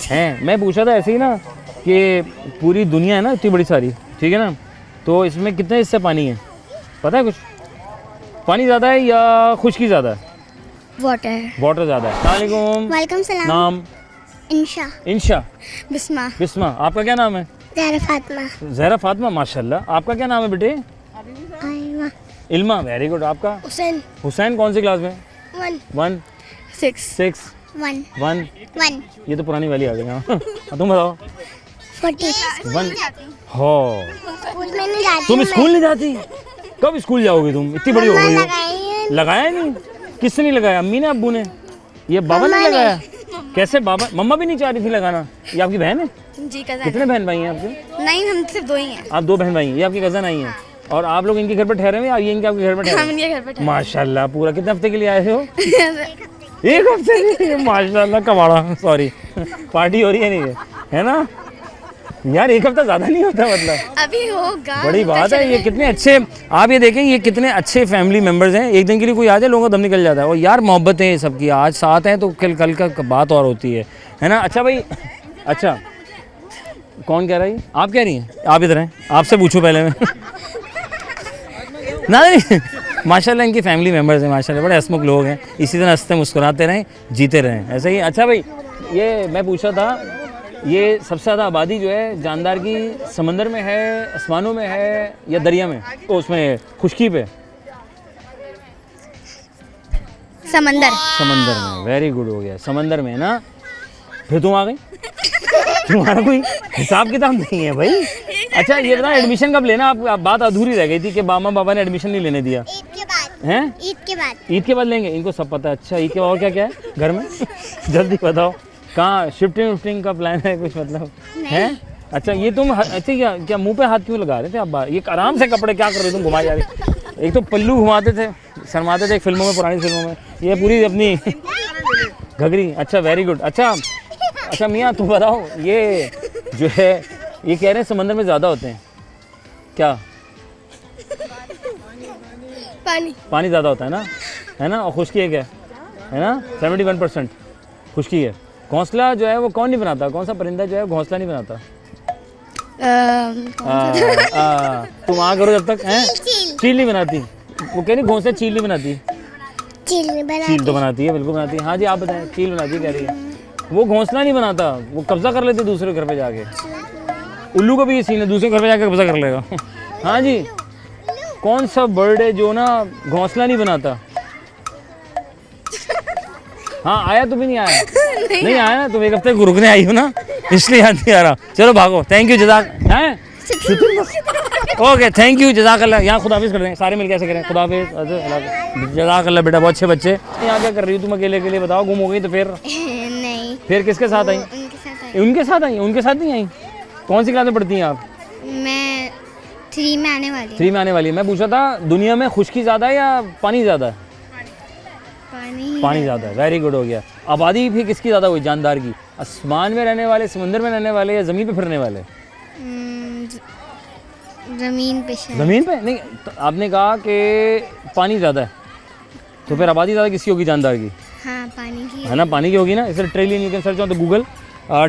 है। मैं पूछा था ऐसे ही ना कि पूरी दुनिया है ना इतनी बड़ी सारी, ठीक है ना, तो इसमें कितने हिस्से पानी है, पता है कुछ? पानी ज़्यादा है या खुश्की ज़्यादा है? वाटर। वाटर ज़्यादा है। अस्सलाम वालेकुम। वालेकुम सलाम। नाम? इंशा। इंशा। बिस्मा। बिस्मा। आपका क्या नाम है? ज़हरा फातिमा। ज़हरा फातिमा, माशाल्लाह। आपका क्या नाम है बेटे? आयमा। Ilma, very good. आपका? हुसैन। हुसैन। कौन सी क्लास में? 1 1 6 1 1। 1 ये तो पुरानी वाली आ गई। हाँ, तुम बताओ। 40। 1 हो। स्कूल में नहीं जाती। तुम स्कूल नहीं जाती? कब स्कूल जाओगी तुम? इतनी बड़ी हो गई हो। लगाई है। लगाया नहीं? किसने नहीं लगाया? अम्मी ने, अब्बू ने? ये बाबा ने लगाया? कैसे बाबा? मम्मा भी नहीं चाह रही थी लगाना? ये आपकी बहन है? जी कज़न। कितने बहन भाई हैं आपके? नहीं, हम सिर्फ 2 ही हैं। आप 2 बहन भाई हैं। ये आपकी कज़न आई हैं, और आप लोग इनके घर पर ठहरे हुए या ये इनके आपके घर पर ठहरे? हम इनके घर पे माशाल्लाह। पूरा कितने हफ्ते के लिए आए हो? 1 हफ्ते के लिए? माशाल्लाह, कबाड़ा। सॉरी, पार्टी हो रही है नहीं है ना यार? 1 हफ्ता ज़्यादा नहीं होता मतलब? अभी होगा। बड़ी बात है। ये कितने अच्छे, आप ये देखें, ये कितने अच्छे फैमिली मेम्बर्स हैं। एक दिन के लिए कोई आ जाए, लोगों का दम निकल जाता है। और यार मोहब्बतें हैं सबकी, आज साथ हैं तो कल का बात और होती है ना? अच्छा भाई, अच्छा कौन कह रहा है? आप कह रही हैं? आप इधर हैं, आपसे पूछूं पहले मैं। ना नहीं, माशाल्लाह इनकी फैमिली मेम्बर्स हैं, माशाल्लाह बड़े हंसमुख लोग हैं, इसी तरह हंसते मुस्कुराते रहें, जीते रहें, ऐसा ही। अच्छा भाई, ये मैं पूछा था, ये सबसे ज़्यादा आबादी जो है जानदार की समंदर में है, आसमानों में है या दरिया में, तो उसमें खुश्की पे? समंदर। समंदर में, वेरी गुड हो गया, समंदर में ना। फिर तुम आ गई, तुम्हारा कोई हिसाब किताब नहीं है भाई। अच्छा ये बता, एडमिशन कब लेना? आप बात अधूरी रह गई थी कि मामा बाबा ने एडमिशन नहीं लेने दिया। ईद के बाद। हैं? ईद के बाद। ईद के बाद लेंगे, इनको सब पता है। अच्छा ईद के बाद और क्या क्या है घर में? जल्दी बताओ, कहाँ शिफ्टिंग विफ्टिंग का प्लान है कुछ, मतलब है? अच्छा ये तुम, अच्छा क्या मुंह पे हाथ क्यों लगा रहे थे आप? ये आराम से कपड़े क्या कर रहे थे तुम, घुमा जा रहे? एक तो पल्लू घुमाते थे, शर्माते थे फिल्मों में, पुरानी फिल्मों में, ये पूरी अपनी घघरी। अच्छा वेरी गुड। अच्छा मियाँ तुम बताओ, ये जो है ये कह रहे हैं समंदर में ज़्यादा होते हैं, क्या? पानी ज़्यादा होता है ना, और खुश्की है क्या है ना, 71% खुश्की है। घोंसला जो है वो कौन नहीं बनाता, कौन सा परिंदा जो है घोंसला नहीं बनाता? तुम आ करो जब तक, हैं? चील नहीं बनाती, वो कह रही घोंसला चील नहीं बनाती। चील तो बनाती है, बिल्कुल बनाती है। हाँ जी आप बताएं, चील बनाती है कह रही है। वो घोंसला नहीं बनाता, वो कब्जा कर लेते दूसरे घर पे जाके। उल्लू का भी ये सीन है, दूसरे घर पे जाके कब्जा कर लेगा। हाँ जी, कौन सा बर्ड है जो ना घोंसला नहीं बनाता? हाँ आया तो भी नहीं आया? नहीं आया ना, तुम एक हफ्ते को रुकने आई हो ना, इसलिए याद नहीं आ रहा। चलो भागो, थैंक यू जज़ाक हैं। ओके थैंक यू जज़ाकल्लाह। यहाँ खुदाफिज कर दें सारे मिल कैसे करें, खुदाफिज जज़ाकल्लाह। बेटा बहुत अच्छे बच्चे। यहाँ क्या कर रही हो तुम अकेले अकेले, बताओ गुम हो गई तो फिर? नहीं, फिर किसके साथ आई? उनके साथ आई? उनके साथ नहीं आई? कौन सी क्लास में पढ़ती हैं आप? मैं 3 में आने वाली हूँ। 3 में आने वाली है। मैं पूछा था दुनिया में खुश्की ज़्यादा है या पानी ज़्यादा है? पानी ज़्यादा है, वेरी गुड हो गया। आबादी भी किसकी ज़्यादा हुई जानदार की? आसमान में रहने वाले, समंदर में रहने वाले या ज़मीन पे फिरने वाले? ज़मीन पे। ज़मीन पे नहीं, तो आपने कहा कि पानी ज़्यादा है, तो फिर आबादी ज़्यादा किसकी होगी जानदार की? हाँ पानी की है ना, पानी की होगी ना। इसलिए trillion you can search on the Google,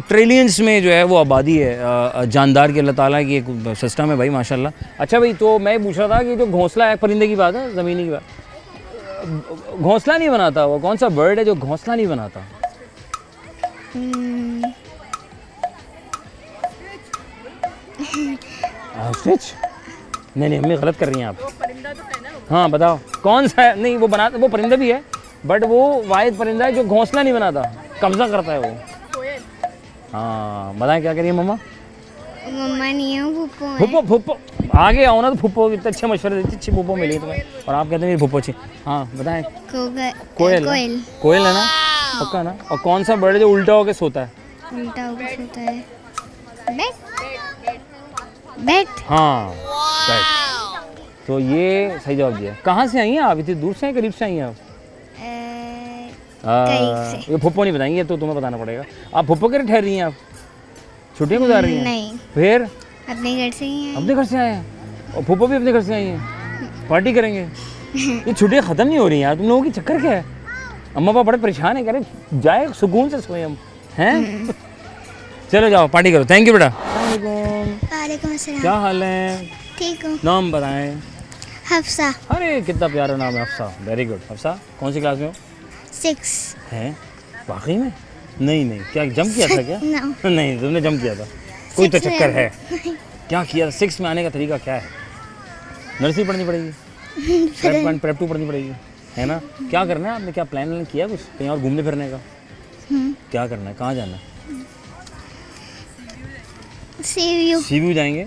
trillions में जो है वो आबादी है जानदार की। अल्लाह ताला की एक सिस्टम है भाई माशाल्लाह। अच्छा भाई, तो मैं पूछ रहा था कि जो घोंसला है परिंदे की बात है, ज़मीनी की बात, घोंसला नहीं बनाता, वो कौन सा बर्ड है जो घोंसला नहीं बनाता? ऑस्ट्रिच? नहीं हमें गलत कर रही हैं आप। हाँ बताओ कौन सा है? नहीं वो बनाता, वो परिंदा भी है बट वो वाहिद परिंदा है जो घोंसला नहीं बनाता, कब्जा करता है वो। हाँ बताएं क्या करिए मम्मा? मम्मा नहीं है, फुप्पो है। फुप्पो फुप्पो आगे आओ ना, तो फुप्पो इतने अच्छे मशवरे देती, अच्छी फुप्पो मिली तुम्हें और आप कहते हैं मेरी फुप्पो अच्छी। हाँ बताएं। कोयल है ना, पक्का ना। और कौन सा बर्ड है जो उल्टा होकर सोता है? उल्टा होकर सोता है, बैट। हाँ बैट। तो ये सही जवाब दिया। कहाँ से आई हैं आप? इतनी दूर से हैं करीब से आई हैं आप? ये फुप्पो नहीं बताएंगे, तो तुम्हें बताना पड़ेगा। आप फुप्पो के ठहर रही हैं? आप छुट्टियाँ गुजार रही हैं? नहीं। फिर अपने घर से ही हैं। अपने घर से आए हैं और फुप्पो भी अपने घर से आई हैं? पार्टी करेंगे? ये छुट्टियाँ ख़त्म नहीं हो रही हैं यार, तुम लोगों की चक्कर क्या है? अम्मा पापा बड़े परेशान है, कह रहे जाए सुकून से सोए हम हैं। चलो जाओ पार्टी करो। थैंक यू बेटा। वालेकुम अस्सलाम। क्या हाल है? ठीक हूँ। नाम बताएं। हफ्सा। अरे कितना प्यारा नाम है हफ्सा, वेरी गुड। हफ्सा कौन सी क्लास में हो? 6 हैं? वाकई में? नहीं क्या जंप किया था क्या? No. नहीं तुमने जंप किया था, कोई तो चक्कर है। क्या किया? 6 में आने का तरीका क्या है? नर्सरी पढ़नी पड़ेगी, प्रेप 2 पढ़नी पड़ेगी, है ना? क्या करना है आपने? क्या प्लान किया कुछ कहीं और घूमने फिरने का? क्या करना है, कहाँ जाना है? सीव्यू जाएंगे।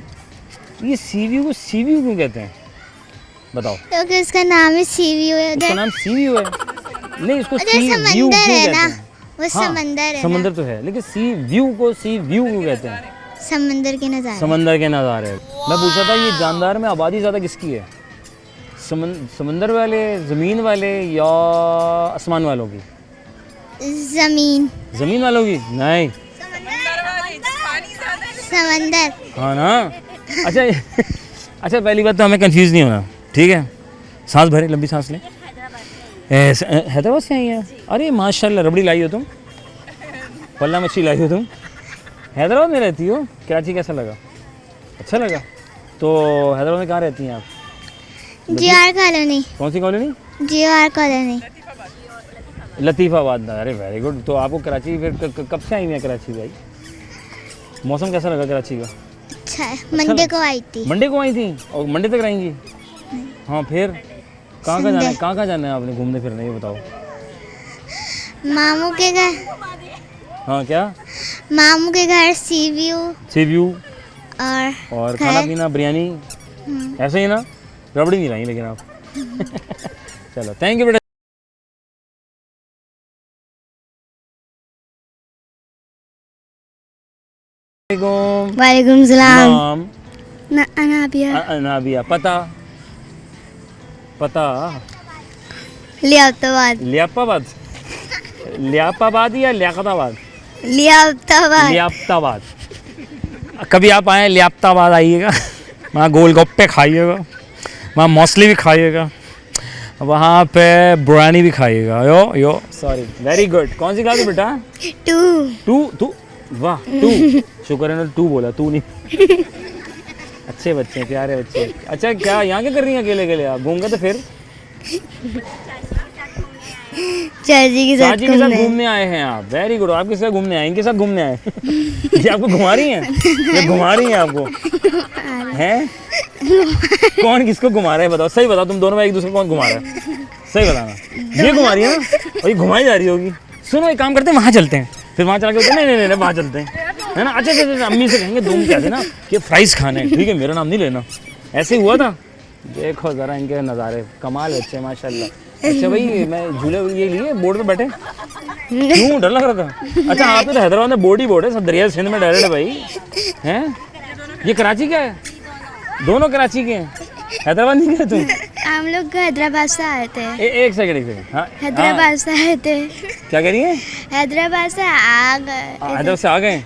ये सीव्यू को सीव्यू क्यों कहते हैं बताओ? क्योंकि उसका नाम है सीव्यू है। उसका नाम सीव्यू है? नहीं उसको सी व्यू क्यों कहते हैं? वो समंदर है। समंदर तो है, लेकिन सी व्यू को सी व्यू क्यों कहते हैं? समंदर के नज़ारे। समंदर के नज़ारे। मैं पूछा था ये जानदार में आबादी ज़्यादा किसकी है? समंदर वाले, ज़मीन वाले या आसमान वालों की? ज़मीन वालों की? नहीं समंदर। हाँ ना। अच्छा पहली बात तो हमें कंफ्यूज नहीं होना, ठीक है? सांस भरें, लंबी सांस लें। हैदराबाद से आई हैं? अरे माशाल्लाह, रबड़ी लाई हो तुम, पल्ला मच्छी लाई हो तुम। हैदराबाद में रहती हो? कराची कैसा लगा? अच्छा लगा। तो हैदराबाद में कहाँ रहती हैं आप? GR colony. कौन सी कॉलोनी? GR colony. लतीफ़ाबाद। अरे वेरी गुड। तो आपको कराची फिर कब से आई हुई हैं कराची भाई? मौसम कैसा लगा कराची का? अच्छा है, मंडे को आई थी। मंडे को आई थी और मंडे तक रहेंगी? हाँ फिर कहाँ जाना है? कहाँ जाना है आपने घूमने फिरने, ये बताओ। मामू के घर। हाँ क्या? मामू के घर सी व्यू और खाना पीना बिरयानी ऐसे ही ना? रबड़ी नहीं लाई लेकिन आप। चलो थैंक यू बेटा। वालेकुम सलाम। नाम? अनाबिया। अनाबिया। पता? पता? लियाकताबाद। लियापाबाद? लियापाबाद या लियाकताबाद? लियाकताबाद। लियाकताबाद। कभी आप आए लियाकताबाद आइएगा, वहाँ गोलगप्पे खाइएगा, वहाँ मौसली भी खाइएगा, वहाँ पे बिरयानी भी खाइएगा। यो सॉरी वेरी गुड। कौन सी क्लास है बेटा? 2। वाह 2। शुक्र है ना 2 बोला, 2 नहीं। अच्छे बच्चे, प्यारे बच्चे। अच्छा क्या यहाँ क्या कर रही हैं अकेले अकेले आप? घूम गए तो फिर चाची के साथ घूमने आए हैं आप। Very good. आपके साथ घूमने आए? इनके साथ घूमने आए? ये आपको घुमा रही हैं? ये घुमा रही हैं आपको? हैं? कौन किसको घुमा रहा है बताओ, सही बताओ। तुम दोनों में एक दूसरे को कौन घुमा रहा है? सही बताना। ये घुमा रही है ना, और ये घुमाई जा रही होगी। सुनो एक काम करते हैं, वहाँ चलते हैं, फिर वहाँ चला के नहीं वहाँ चलते हैं, है ना? अच्छा अम्मी से कहेंगे तुम क्या थे ना कि फ्राइज खाने, ठीक है? मेरा नाम नहीं लेना। ऐसे ही हुआ था। देखो ज़रा इनके नज़ारे, कमाल बच्चे माशाल्लाह। अच्छा भाई मैं झूले ये लिए बोर्ड पे बैठे, क्यों डर लग रहा था? अच्छा आपके तो हैदराबाद में बोर्ड ही बोर्ड है, सब दरिया सिंध में डायरेक्ट है भाई, हैं? ये कराची क्या है? दोनों कराची के हैं, हैदराबाद नहीं गए तुम? हम लोग हैदराबाद से आए थे। एक सेकंड। हाँ हैदराबाद से आए थे। क्या कह रही है? हैदराबाद से आ गए। हैदराबाद से आ गए,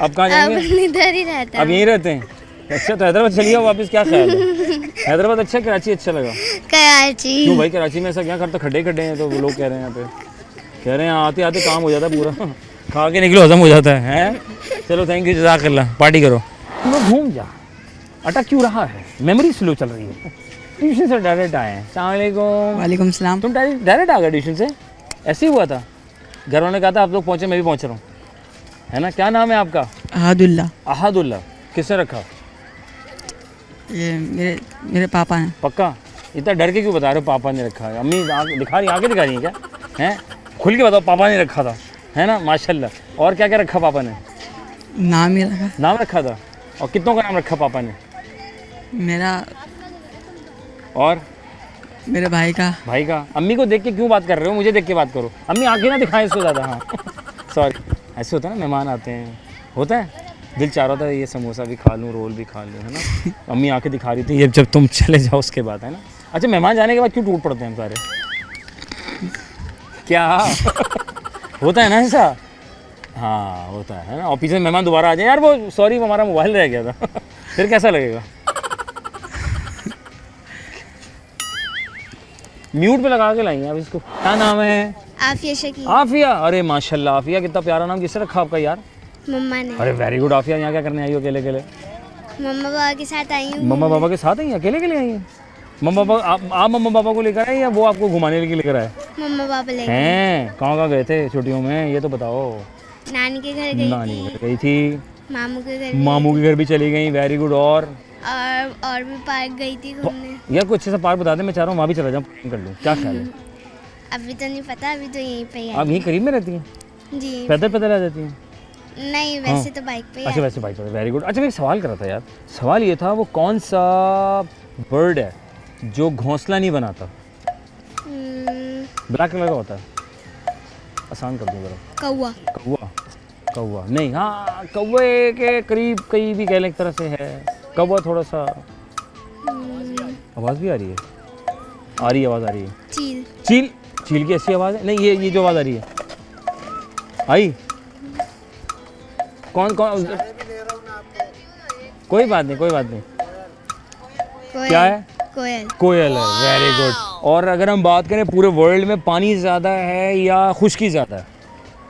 अब कहाँ जाएंगे? अब इधर ही रहते अब यहीं रहते हैं। अच्छा तो हैदराबाद चलिए वापस, क्या ख्याल है? हैदराबाद अच्छा, कराची अच्छा लगा? कराची। क्यों भाई कराची में ऐसा क्या करता? खड्डे हैं तो वो लोग कह रहे हैं यहाँ पे, कह रहे हैं आते आते काम हो जाता है पूरा, खा के निकलो हजम हो जाता है? चलो थैंक यू, जज़ाकल्लाह, पार्टी करो। तुम घूम जा, अटक क्यों रहा है? मेमोरी स्लो चल रही है। ट्यूशन से डायरेक्ट आए हैं। अस्सलाम वालेकुम। वालेकुम सलाम। तुम डायरेक्ट आ गए ट्यूशन से? ऐसे ही हुआ था? घर वालों ने कहा था आप लोग पहुँचे, मैं भी पहुँच रहा हूँ, है ना? क्या नाम है आपका? अहादुल्ला। अहादुल्ला। किसने रखा? ये मेरे पापा हैं। पक्का? इतना डर के क्यों बता रहे हो पापा ने रखा है? अम्मी दिखा रही, आगे दिखा रही है क्या? हैं? खुल के बताओ, पापा ने रखा था, है ना? माशाल्लाह। और क्या क्या रखा पापा ने? नाम ही रखा। नाम रखा था? और कितनों का नाम रखा पापा ने? मेरा और मेरे भाई का। भाई का। अम्मी को देख के क्यों बात कर रहे हो? मुझे देख के बात करो। अम्मी आगे ना दिखाएं इसको ज़्यादा। हाँ सॉरी, ऐसे होता है ना, मेहमान आते हैं, होता है, दिल चाह रहा था ये समोसा भी खा लूँ, रोल भी खा लूँ, है ना? अम्मी आके दिखा रही थी, ये जब तुम चले जाओ उसके बाद, है ना? अच्छा मेहमान जाने के बाद क्यों टूट पड़ते हैं हम सारे? क्या होता है ना ऐसा? हाँ होता है ना? और पीछे मेहमान दोबारा आ जाए, यार वो सॉरी वो हमारा मोबाइल रह गया था। फिर कैसा लगेगा? म्यूट पे लगा के लाएंगे आप इसको। क्या नाम है? आफिया शकील। आफिया। अरे माशाल्लाह आफिया, कितना प्यारा नाम, किसने रखा आपका यार? मम्मा ने। अरे वेरी गुड। आफिया यहाँ क्या करने आई हो अकेले अकेले? मम्मा पापा के साथ आई हूँ। मम्मा पापा के साथ आई हैं? अकेले अकेले आई हैं? मम्मा पापा आप मम्मा पापा को लेकर आए या वो आपको घुमाने के लिए लेकर आए मम्मा पापा ले गए। हैं? कहाँ गए थे छुट्टियों में, ये तो बताओ। नानी के घर गई नानी थी, घर गई थी, मामू के घर मामू के घर भी चली गई। Very good. और भी पार्क गई थी घूमने। यार कुछ अच्छे सा पार्क बता दे, मैं चाह रहा हूँ वहाँ भी चला जाऊँ, कर लूँ, क्या ख्याल है? अभी तो नहीं पता, अभी तो यहीं पे ही आप यहीं करीब में रहती हैं? जी। पैदल पैदल आ जाती हैं? नहीं वैसे तो बाइक पे। अच्छा वैसे बाइक पे। Very good. अच्छा मैं एक सवाल कर रहा था यार, सवाल ये था वो कौन सा बर्ड है जो घोंसला नहीं बनाता? ब्लैक कलर का होता है। आसान कर दूँ जरा। कौवा। कौवा? कौवा नहीं, हाँ कौवे के करीब कहीं भी कह लें एक तरह से है। कौवा थोड़ा सा। आवाज़ भी आ रही है? आ रही है, आवाज़ आ रही है। चील। चील? चील की ऐसी आवाज़ है? नहीं ये जो आवाज़ आ रही है आई, कौन कोई बात नहीं, कोई बात नहीं। क्या है? कोयल। कोयल है। Very good. और अगर हम बात करें पूरे वर्ल्ड में पानी ज़्यादा है या खुश्की ज़्यादा है?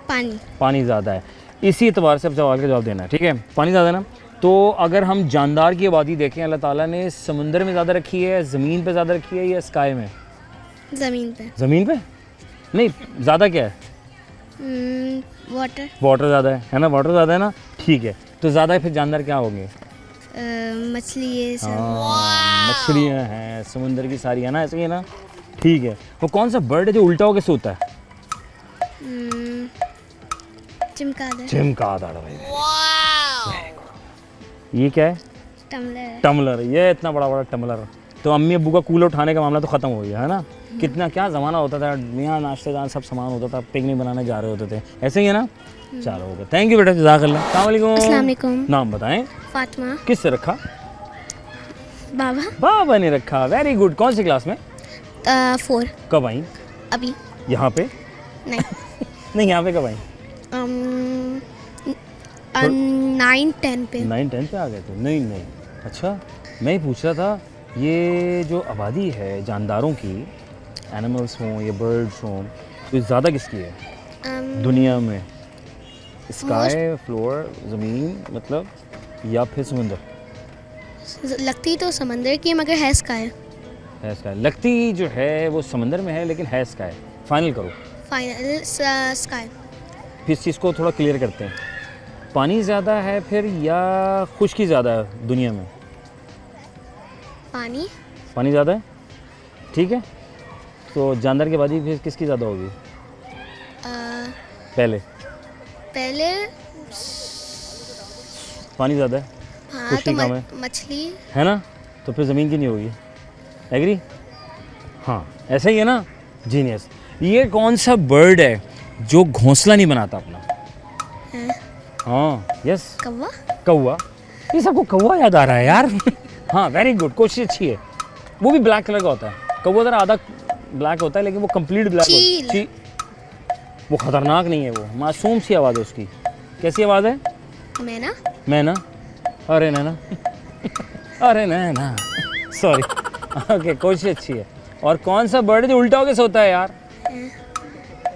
पानी। पानी ज़्यादा है। इसी एतबार से अब सवाल का जवाब देना है, ठीक है? पानी ज़्यादा है ना, तो अगर हम जानदार की आबादी देखें, अल्लाह ताला ने समंदर में ज़्यादा रखी है, ज़मीन पे ज़्यादा रखी है या स्काई में? ज़मीन पे। ज़मीन पे नहीं, ज़्यादा क्या है? वाटर। वाटर ज़्यादा है ना? वाटर ज़्यादा है ना, ठीक है। तो ज़्यादा फिर जानदार क्या होंगे? मछली ये सब। मछलियाँ हैं, समुंदर की सारी है ना, ऐसे ही है ना, ठीक है। वो कौन सा बर्ड है जो उल्टा होकर सोता है? चमगादड़। चमगादड़ भाई। ये क्या है? टम्बलर। टम्बलर। ये इतना बड़ा बड़ा टम्बलर। तो अम्मी अब्बू का कूलर उठाने का मामला तो ख़त्म हो गया है ना। कितना क्या ज़माना होता था, यहाँ नाश्तेदार सब सामान होता था, पिकनिक बनाने जा रहे होते थे, ऐसे ही है ना। चलो हो गया, थैंक यू बेटा, जज़ाकल्लाह। अस्सलाम वालेकुम। नाम बताएं। फातिमा। किससे रखा? बाबा। बाबा ने रखा, वेरी गुड। कौन सी क्लास में? 4। कब आई? अभी। यहाँ पे? नहीं। नहीं, यहाँ पे कब आई? 9-10 पे। 9-10 पे आ गए थे? नहीं नहीं, अच्छा मैं ही पूछ रहा था, ये जो आबादी है जानदारों की, एनिमल्स हों या बर्ड्स हों, तो ज़्यादा किसकी है दुनिया में? स्काई, फ्लोर, ज़मीन मतलब, या फिर समुंदर? लगती तो समंदर की है मगर है स्काई। है स्काई। लगती जो है वो समंदर में है लेकिन है स्काई। फाइनल करो। Final sky. फिर इस चीज़ को थोड़ा क्लियर करते हैं, पानी ज़्यादा है फिर या खुश्की ज़्यादा है दुनिया में? पानी। पानी ज़्यादा है, ठीक है। तो जानदार के बाद ही फिर किसकी ज़्यादा होगी? पहले पानी ज़्यादा है, हाँ खुश्की तो कम है, मछली है ना। तो फिर ज़मीन की नहीं होगी, एग्री? हाँ ऐसा ही है ना, जीनियस। ये कौन सा बर्ड है जो घोंसला नहीं बनाता अपना? हाँ यस, कौवा। कौवा। ये सबको कौवा याद आ रहा है यार। हाँ वेरी गुड, कोशिश अच्छी है। वो भी ब्लैक कलर का होता है, कौवा जरा आधा ब्लैक होता है लेकिन वो कंप्लीट ब्लैक होता है। वो खतरनाक नहीं है, वो मासूम सी आवाज़ है उसकी। कैसी आवाज़ है? मैना। अरे नैना। अरे नैना, सॉरी। ओके, कोशिश अच्छी है। और कौन सा बर्ड है जो उल्टा होके सोता है यार?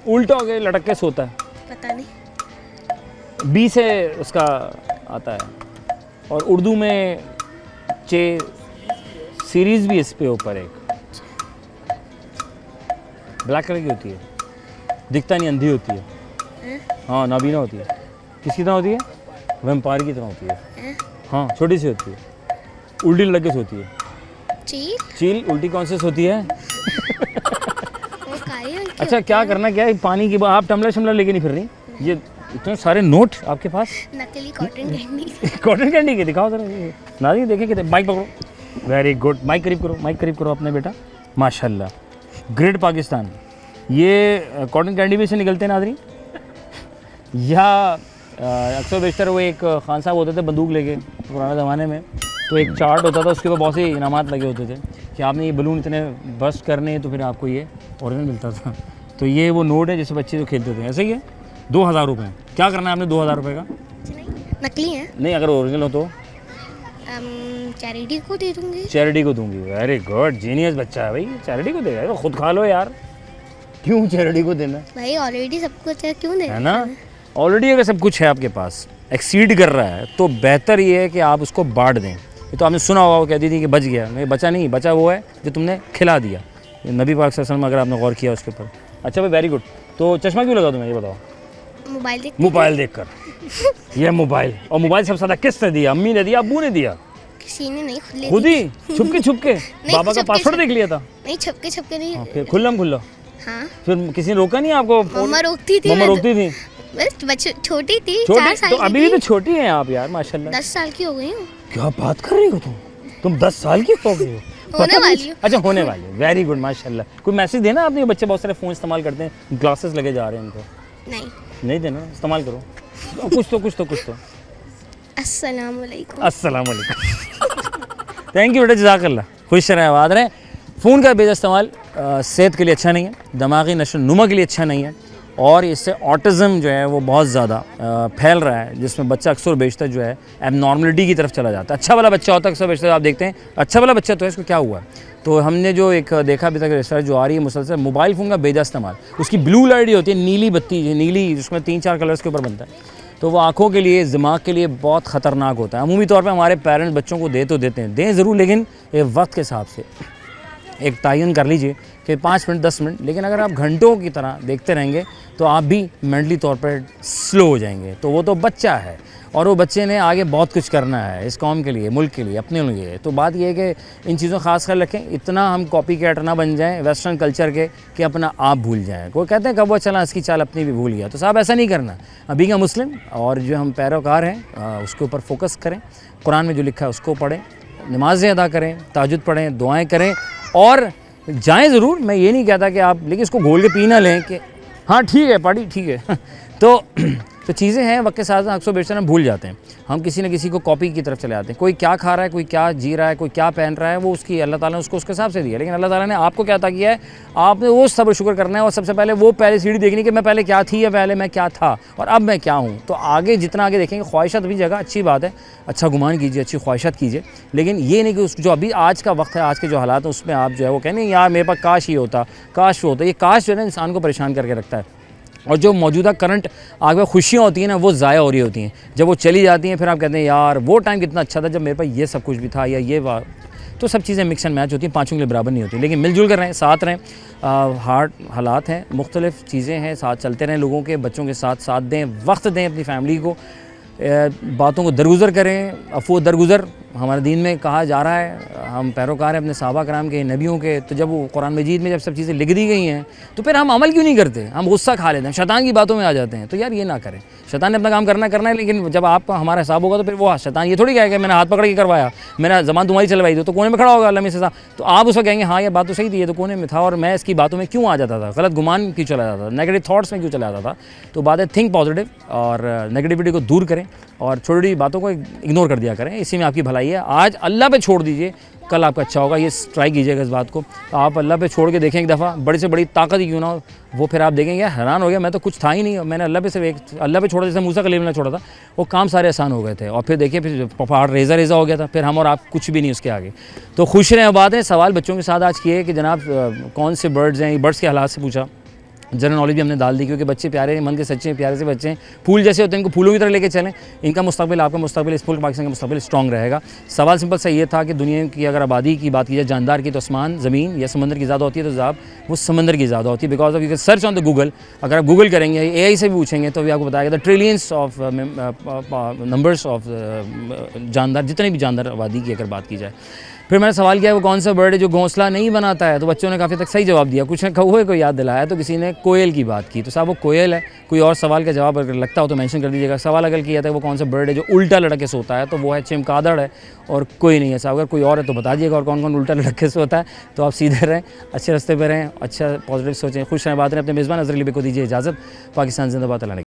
उल्टा होके लटक के सोता है। पता नहीं। बी से उसका आता है, और उर्दू में चे सीरीज भी इस पे ऊपर एक ब्लैक कलर की होती है, दिखता नहीं, अंधी होती है। हाँ नाबीना होती है। किसकी तरह होती है? वैम्पायर की तरह होती है। हाँ छोटी सी होती है, उल्टी लग के सोती है। चील उल्टी कौन से सोती है? अच्छा क्या करना क्या है, पानी की आप टम्बलर शमलर लेके नहीं फिर रही? ये इतने सारे नोट आपके पास? नकली कॉटन कैंडी। कॉटन कैंडी के दिखाओ जरा, नाज़रीन देखें कितने। माइक पकड़ो, वेरी गुड। माइक करीब करो, माइक करीब करो अपने बेटा, माशाल्लाह। ग्रेट पाकिस्तान। ये कॉटन कैंडी में से निकलते हैं नाज़रीन, या अक्सर बेशतर वो एक खान साहब होते थे बंदूक लेके पुराने ज़माने में, तो एक चार्ट होता था, उसके ऊपर बहुत से इनामात लगे होते थे कि आपने ये बलून इतने बस्ट करने हैं तो फिर आपको ये ओरिजिनल मिलता था। तो ये वो नोट है जिससे बच्चे जो खेलते थे, ऐसे ही है। 2000 रुपये। क्या करना है आपने 2000 रुपये का? नकली है। नहीं, अगर ओरिजिनल हो तो चैरिटी को दे दूंगी। चैरिटी को दूंगी, वेरी गुड, जीनियस बच्चा है भाई। चैरिटी को देगा तो खुद खा लो यार, क्यों चैरिटी को देना भाई? ऑलरेडी सब कुछ है, क्यों देना? है ना, ऑलरेडी अगर सब कुछ है आपके पास, एक्सीड कर रहा है, तो बेहतर ये है कि आप उसको बांट दें। ये तो आपने सुना होगा, वो कहती थी कि बच गया, नहीं बचा, नहीं बचा वो है जो तुमने खिला दिया। ये नबी पाक सल्लल्लाहु अलैहि वसल्लम, अगर आपने गौर किया उसके ऊपर। अच्छा भाई, वेरी गुड। तो चश्मा क्यों लगा तुम्हें, ये बताओ? मोबाइल देखकर। ये मोबाइल, और मोबाइल सबसे ज़्यादा किसने दिया? अम्मी ने दिया, अब्बू ने दिया? किसी ने नहीं, खुद ही छुप के बाबा का पासवर्ड देख लिया था? नहीं, छुप के नहीं। फिर खुल्लम खुल्ला? हाँ। फिर किसी ने रोका नहीं आपको? मम्मा रोकती थी। मम्मा रोकती थी? बस छोटी थी, 4 साल तो की। अभी भी तो छोटी हैं आप यार, माशाल्लाह। 10 साल की हो गई हूँ। क्या बात कर रही हो तुम 10 साल की हो गई हो? होने वाली हूँ। अच्छा होने वाली, वेरी गुड माशाल्लाह। कोई मैसेज देना आपने? बच्चे बहुत सारे फ़ोन इस्तेमाल करते हैं, ग्लासेस लगे जा रहे हैं उनको। नहीं देना, इस्तेमाल करो कुछ तो। अस्सलाम वालेकुम। अस्सलाम वालेकुम। थैंक यू बेटा, जज़ाकल्लाह। खुश रहें, आबाद रहें। फ़ोन का बेजा इस्तेमाल सेहत के लिए अच्छा नहीं है, दिमागी नशो नुमा के लिए अच्छा नहीं है, और इससे ऑटिज़म जो है वो बहुत ज़्यादा फैल रहा है, जिसमें बच्चा अक्सर बेशतर जो है एबनॉर्मलिटी की तरफ चला जाता है। अच्छा वाला बच्चा होता है अक्सर बेशतर, आप देखते हैं अच्छा वाला बच्चा तो है, इसको क्या हुआ? तो हमने जो एक देखा अभी तक रिसर्च जो आ रही है मुसलसल, मोबाइल फ़ोन का बेजा इस्तेमाल, उसकी ब्लू लाइट होती है, नीली बत्ती, नीली, जिसमें 3-4 कलर्स के ऊपर बनता है, तो वो आँखों के लिए, दिमाग के लिए बहुत ख़तरनाक होता है। अमूमी तौर पे हमारे पेरेंट्स बच्चों को दे तो देते हैं, दें ज़रूर, लेकिन एक वक्त के हिसाब से एक तयन कर लीजिए कि 5 मिनट 10 मिनट, लेकिन अगर आप घंटों की तरह देखते रहेंगे तो आप भी मेंटली तौर पर स्लो हो जाएंगे। तो वो तो बच्चा है और वो बच्चे ने आगे बहुत कुछ करना है इस कौम के लिए, मुल्क के लिए, अपने लिए। तो बात ये है कि इन चीज़ों ख़ास ख्याल रखें, इतना हम कॉपी कैट ना बन जाएं वेस्टर्न कल्चर के कि अपना आप भूल जाएं। कोई कहते हैं कब वो चला इसकी चाल अपनी भी भूल गया, तो साहब ऐसा नहीं करना। अभी का मुस्लिम और जो हम पैरोकार हैं उसके ऊपर फोकस करें, कुरान में जो लिखा है उसको पढ़ें, नमाज़ें अदा करें, ताजुद पढ़ें, दुआएँ करें और जाएँ ज़रूर। मैं ये नहीं कहता कि आप लेकिन इसको घोल के पी ना लें कि हाँ ठीक है पार्टी ठीक है तो चीज़ें हैं वक्त के साथ अक्सर बेशतर हम भूल जाते हैं। हम किसी न किसी को कॉपी की तरफ चले जाते हैं। कोई क्या खा रहा है, कोई क्या जी रहा है, कोई क्या पहन रहा है, वो उसकी अल्लाह ताला ने उसको उसके हिसाब से दिया। लेकिन अल्लाह ताला ने आपको क्या अता किया है, आपने वो सब्र शुक्र करना है और सबसे पहले वो पहले सीढ़ी देखनी कि मैं पहले क्या थी या पहले मैं क्या था और अब मैं क्या हूँ। तो आगे जितना आगे देखेंगे, ख्वाहिशात भी जगह अच्छी बात है, अच्छा गुमान कीजिए, अच्छी ख्वाहिशात कीजिए, लेकिन ये नहीं कि उस जो अभी आज का वक्त है, आज के जो हालात हैं उसमें आप जो है वो कहने यार मेरे पास काश ये होता, काश वो होता। ये काश जो है ना इंसान को परेशान करके रखता है और जो मौजूदा करंट आगे खुशियाँ होती हैं ना वो ज़ाया हो रही होती हैं। जब वो चली जाती हैं फिर आप कहते हैं यार वो टाइम कितना अच्छा था जब मेरे पास ये सब कुछ भी था या ये तो सब चीज़ें मिक्स एंड मैच होती हैं, पाँचों के लिए बराबर नहीं होती। लेकिन मिलजुल कर रहें, साथ रहें। हार्ड हालात हैं, मुख्तलिफ़ चीज़ें हैं, साथ चलते रहें, लोगों के बच्चों के साथ दें, वक्त दें अपनी फैमिली को, बातों को दरगुज़र करें। अफू दरगुज़र हमारे दीन में कहा जा रहा है, हम पैरोकार हैं अपने सहाबा कराम के, नबियों के। तो जब वो कुरान मजीद में जब सब चीज़ें लिख दी गई हैं तो फिर हम अमल क्यों नहीं करते, हम गुस्सा खा लेते हैं, शैतान की बातों में आ जाते हैं। तो यार ये ना करें, शैतान ने अपना काम करना है, लेकिन जब आप हमारा हिसाब होगा तो फिर वो शैतान ये थोड़ी कहेगा मैंने हाथ पकड़ के करवाया, मैंने ज़बान तुम्हारी चलवाई दो, तो कोने में खड़ा होगा अल्लाह में से। तो आप उसको कहेंगे हाँ ये बात तो सही थी, ये तो कोने में था और मैं इसकी बातों में क्यों आ जाता था, गलत गुमान क्यों चला जाता था, नेगेटिव थॉट्स में क्यों चला जाता था। तो बात है थिंक पॉजिटिव और नेगेटिविटी को दूर करें और छोटी छोटी बातों को इग्नोर कर दिया करें, इसी में आपकी भलाई है। आज अल्लाह पे छोड़ दीजिए, कल आपका अच्छा होगा। ये ट्राई कीजिएगा इस बात को। आप अल्लाह पे छोड़ के देखें एक दफ़ा, बड़ी से बड़ी ताकत ही क्यों ना हो, वो फिर आप देखेंगे हैरान हो गया, मैं तो कुछ था ही नहीं, मैंने अल्लाह पे सिर्फ एक अल्लाह पे छोड़ा, जैसे मूसा कलीम ने छोड़ा था, वो काम सारे आसान हो गए थे। और फिर देखिए फिर पहाड़ रेज़ा हो गया था, फिर हम और आप कुछ भी नहीं उसके आगे। तो खुश रहें, बात है। सवाल बच्चों के साथ आज किए कि जनाब कौन से बर्ड्स हैं, बर्ड्स के हालात से पूछा, जनरल नॉलेज भी हमने डाल दी, क्योंकि बच्चे प्यारे मन के सच्चे प्यारे से बच्चे हैं, फूल जैसे होते हैं, इनको फूलों की तरह लेके चलें। इनका मुस्तकबिल, आपका मुस्तकबिल, इस मुल्क पाकिस्तान का मुस्तकबिल स्ट्रॉन्ग रहेगा। सवाल सिंपल सा ये था कि दुनिया की अगर आबादी की बात की जाए, जानदार की, तो आसमान, ज़मीन या समंदर की ज़्यादा होती है, तो जवाब वो समंदर की ज़्यादा होती है। Because of you can search on the Google, अगर आप गूगल करेंगे, AI से भी पूछेंगे तो भी आपको बताएगा the trillions of numbers of जानदार, जितने भी जानदार आबादी की अगर बात की जाए। फिर मैंने सवाल किया वो कौन सा बर्ड है जो घोंसला नहीं बनाता है, तो बच्चों ने काफ़ी तक सही जवाब दिया। कुछ ने कौवे को याद दिलाया, तो किसी ने कोयल की बात की, तो साहब वो कोयल है। कोई और सवाल का जवाब अगर लगता हो तो मेंशन कर दीजिएगा। सवाल अगर किया था वो कौन सा बर्ड है जो उल्टा लटक के सोता है, तो वो है चमगादड़ है और कोई नहीं है साहब। अगर कोई और है तो बता दीजिएगा और कौन कौन उल्टा लटक के सोता है। तो आप सीधे रहें, अच्छे रास्ते पर रहें, अच्छा पॉजिटिव सोचें, खुश रहें, बात रहें। अपने मेज़बान नज़र लिबे को दीजिए इजाज़त। पाकिस्तान जिंदाबाद।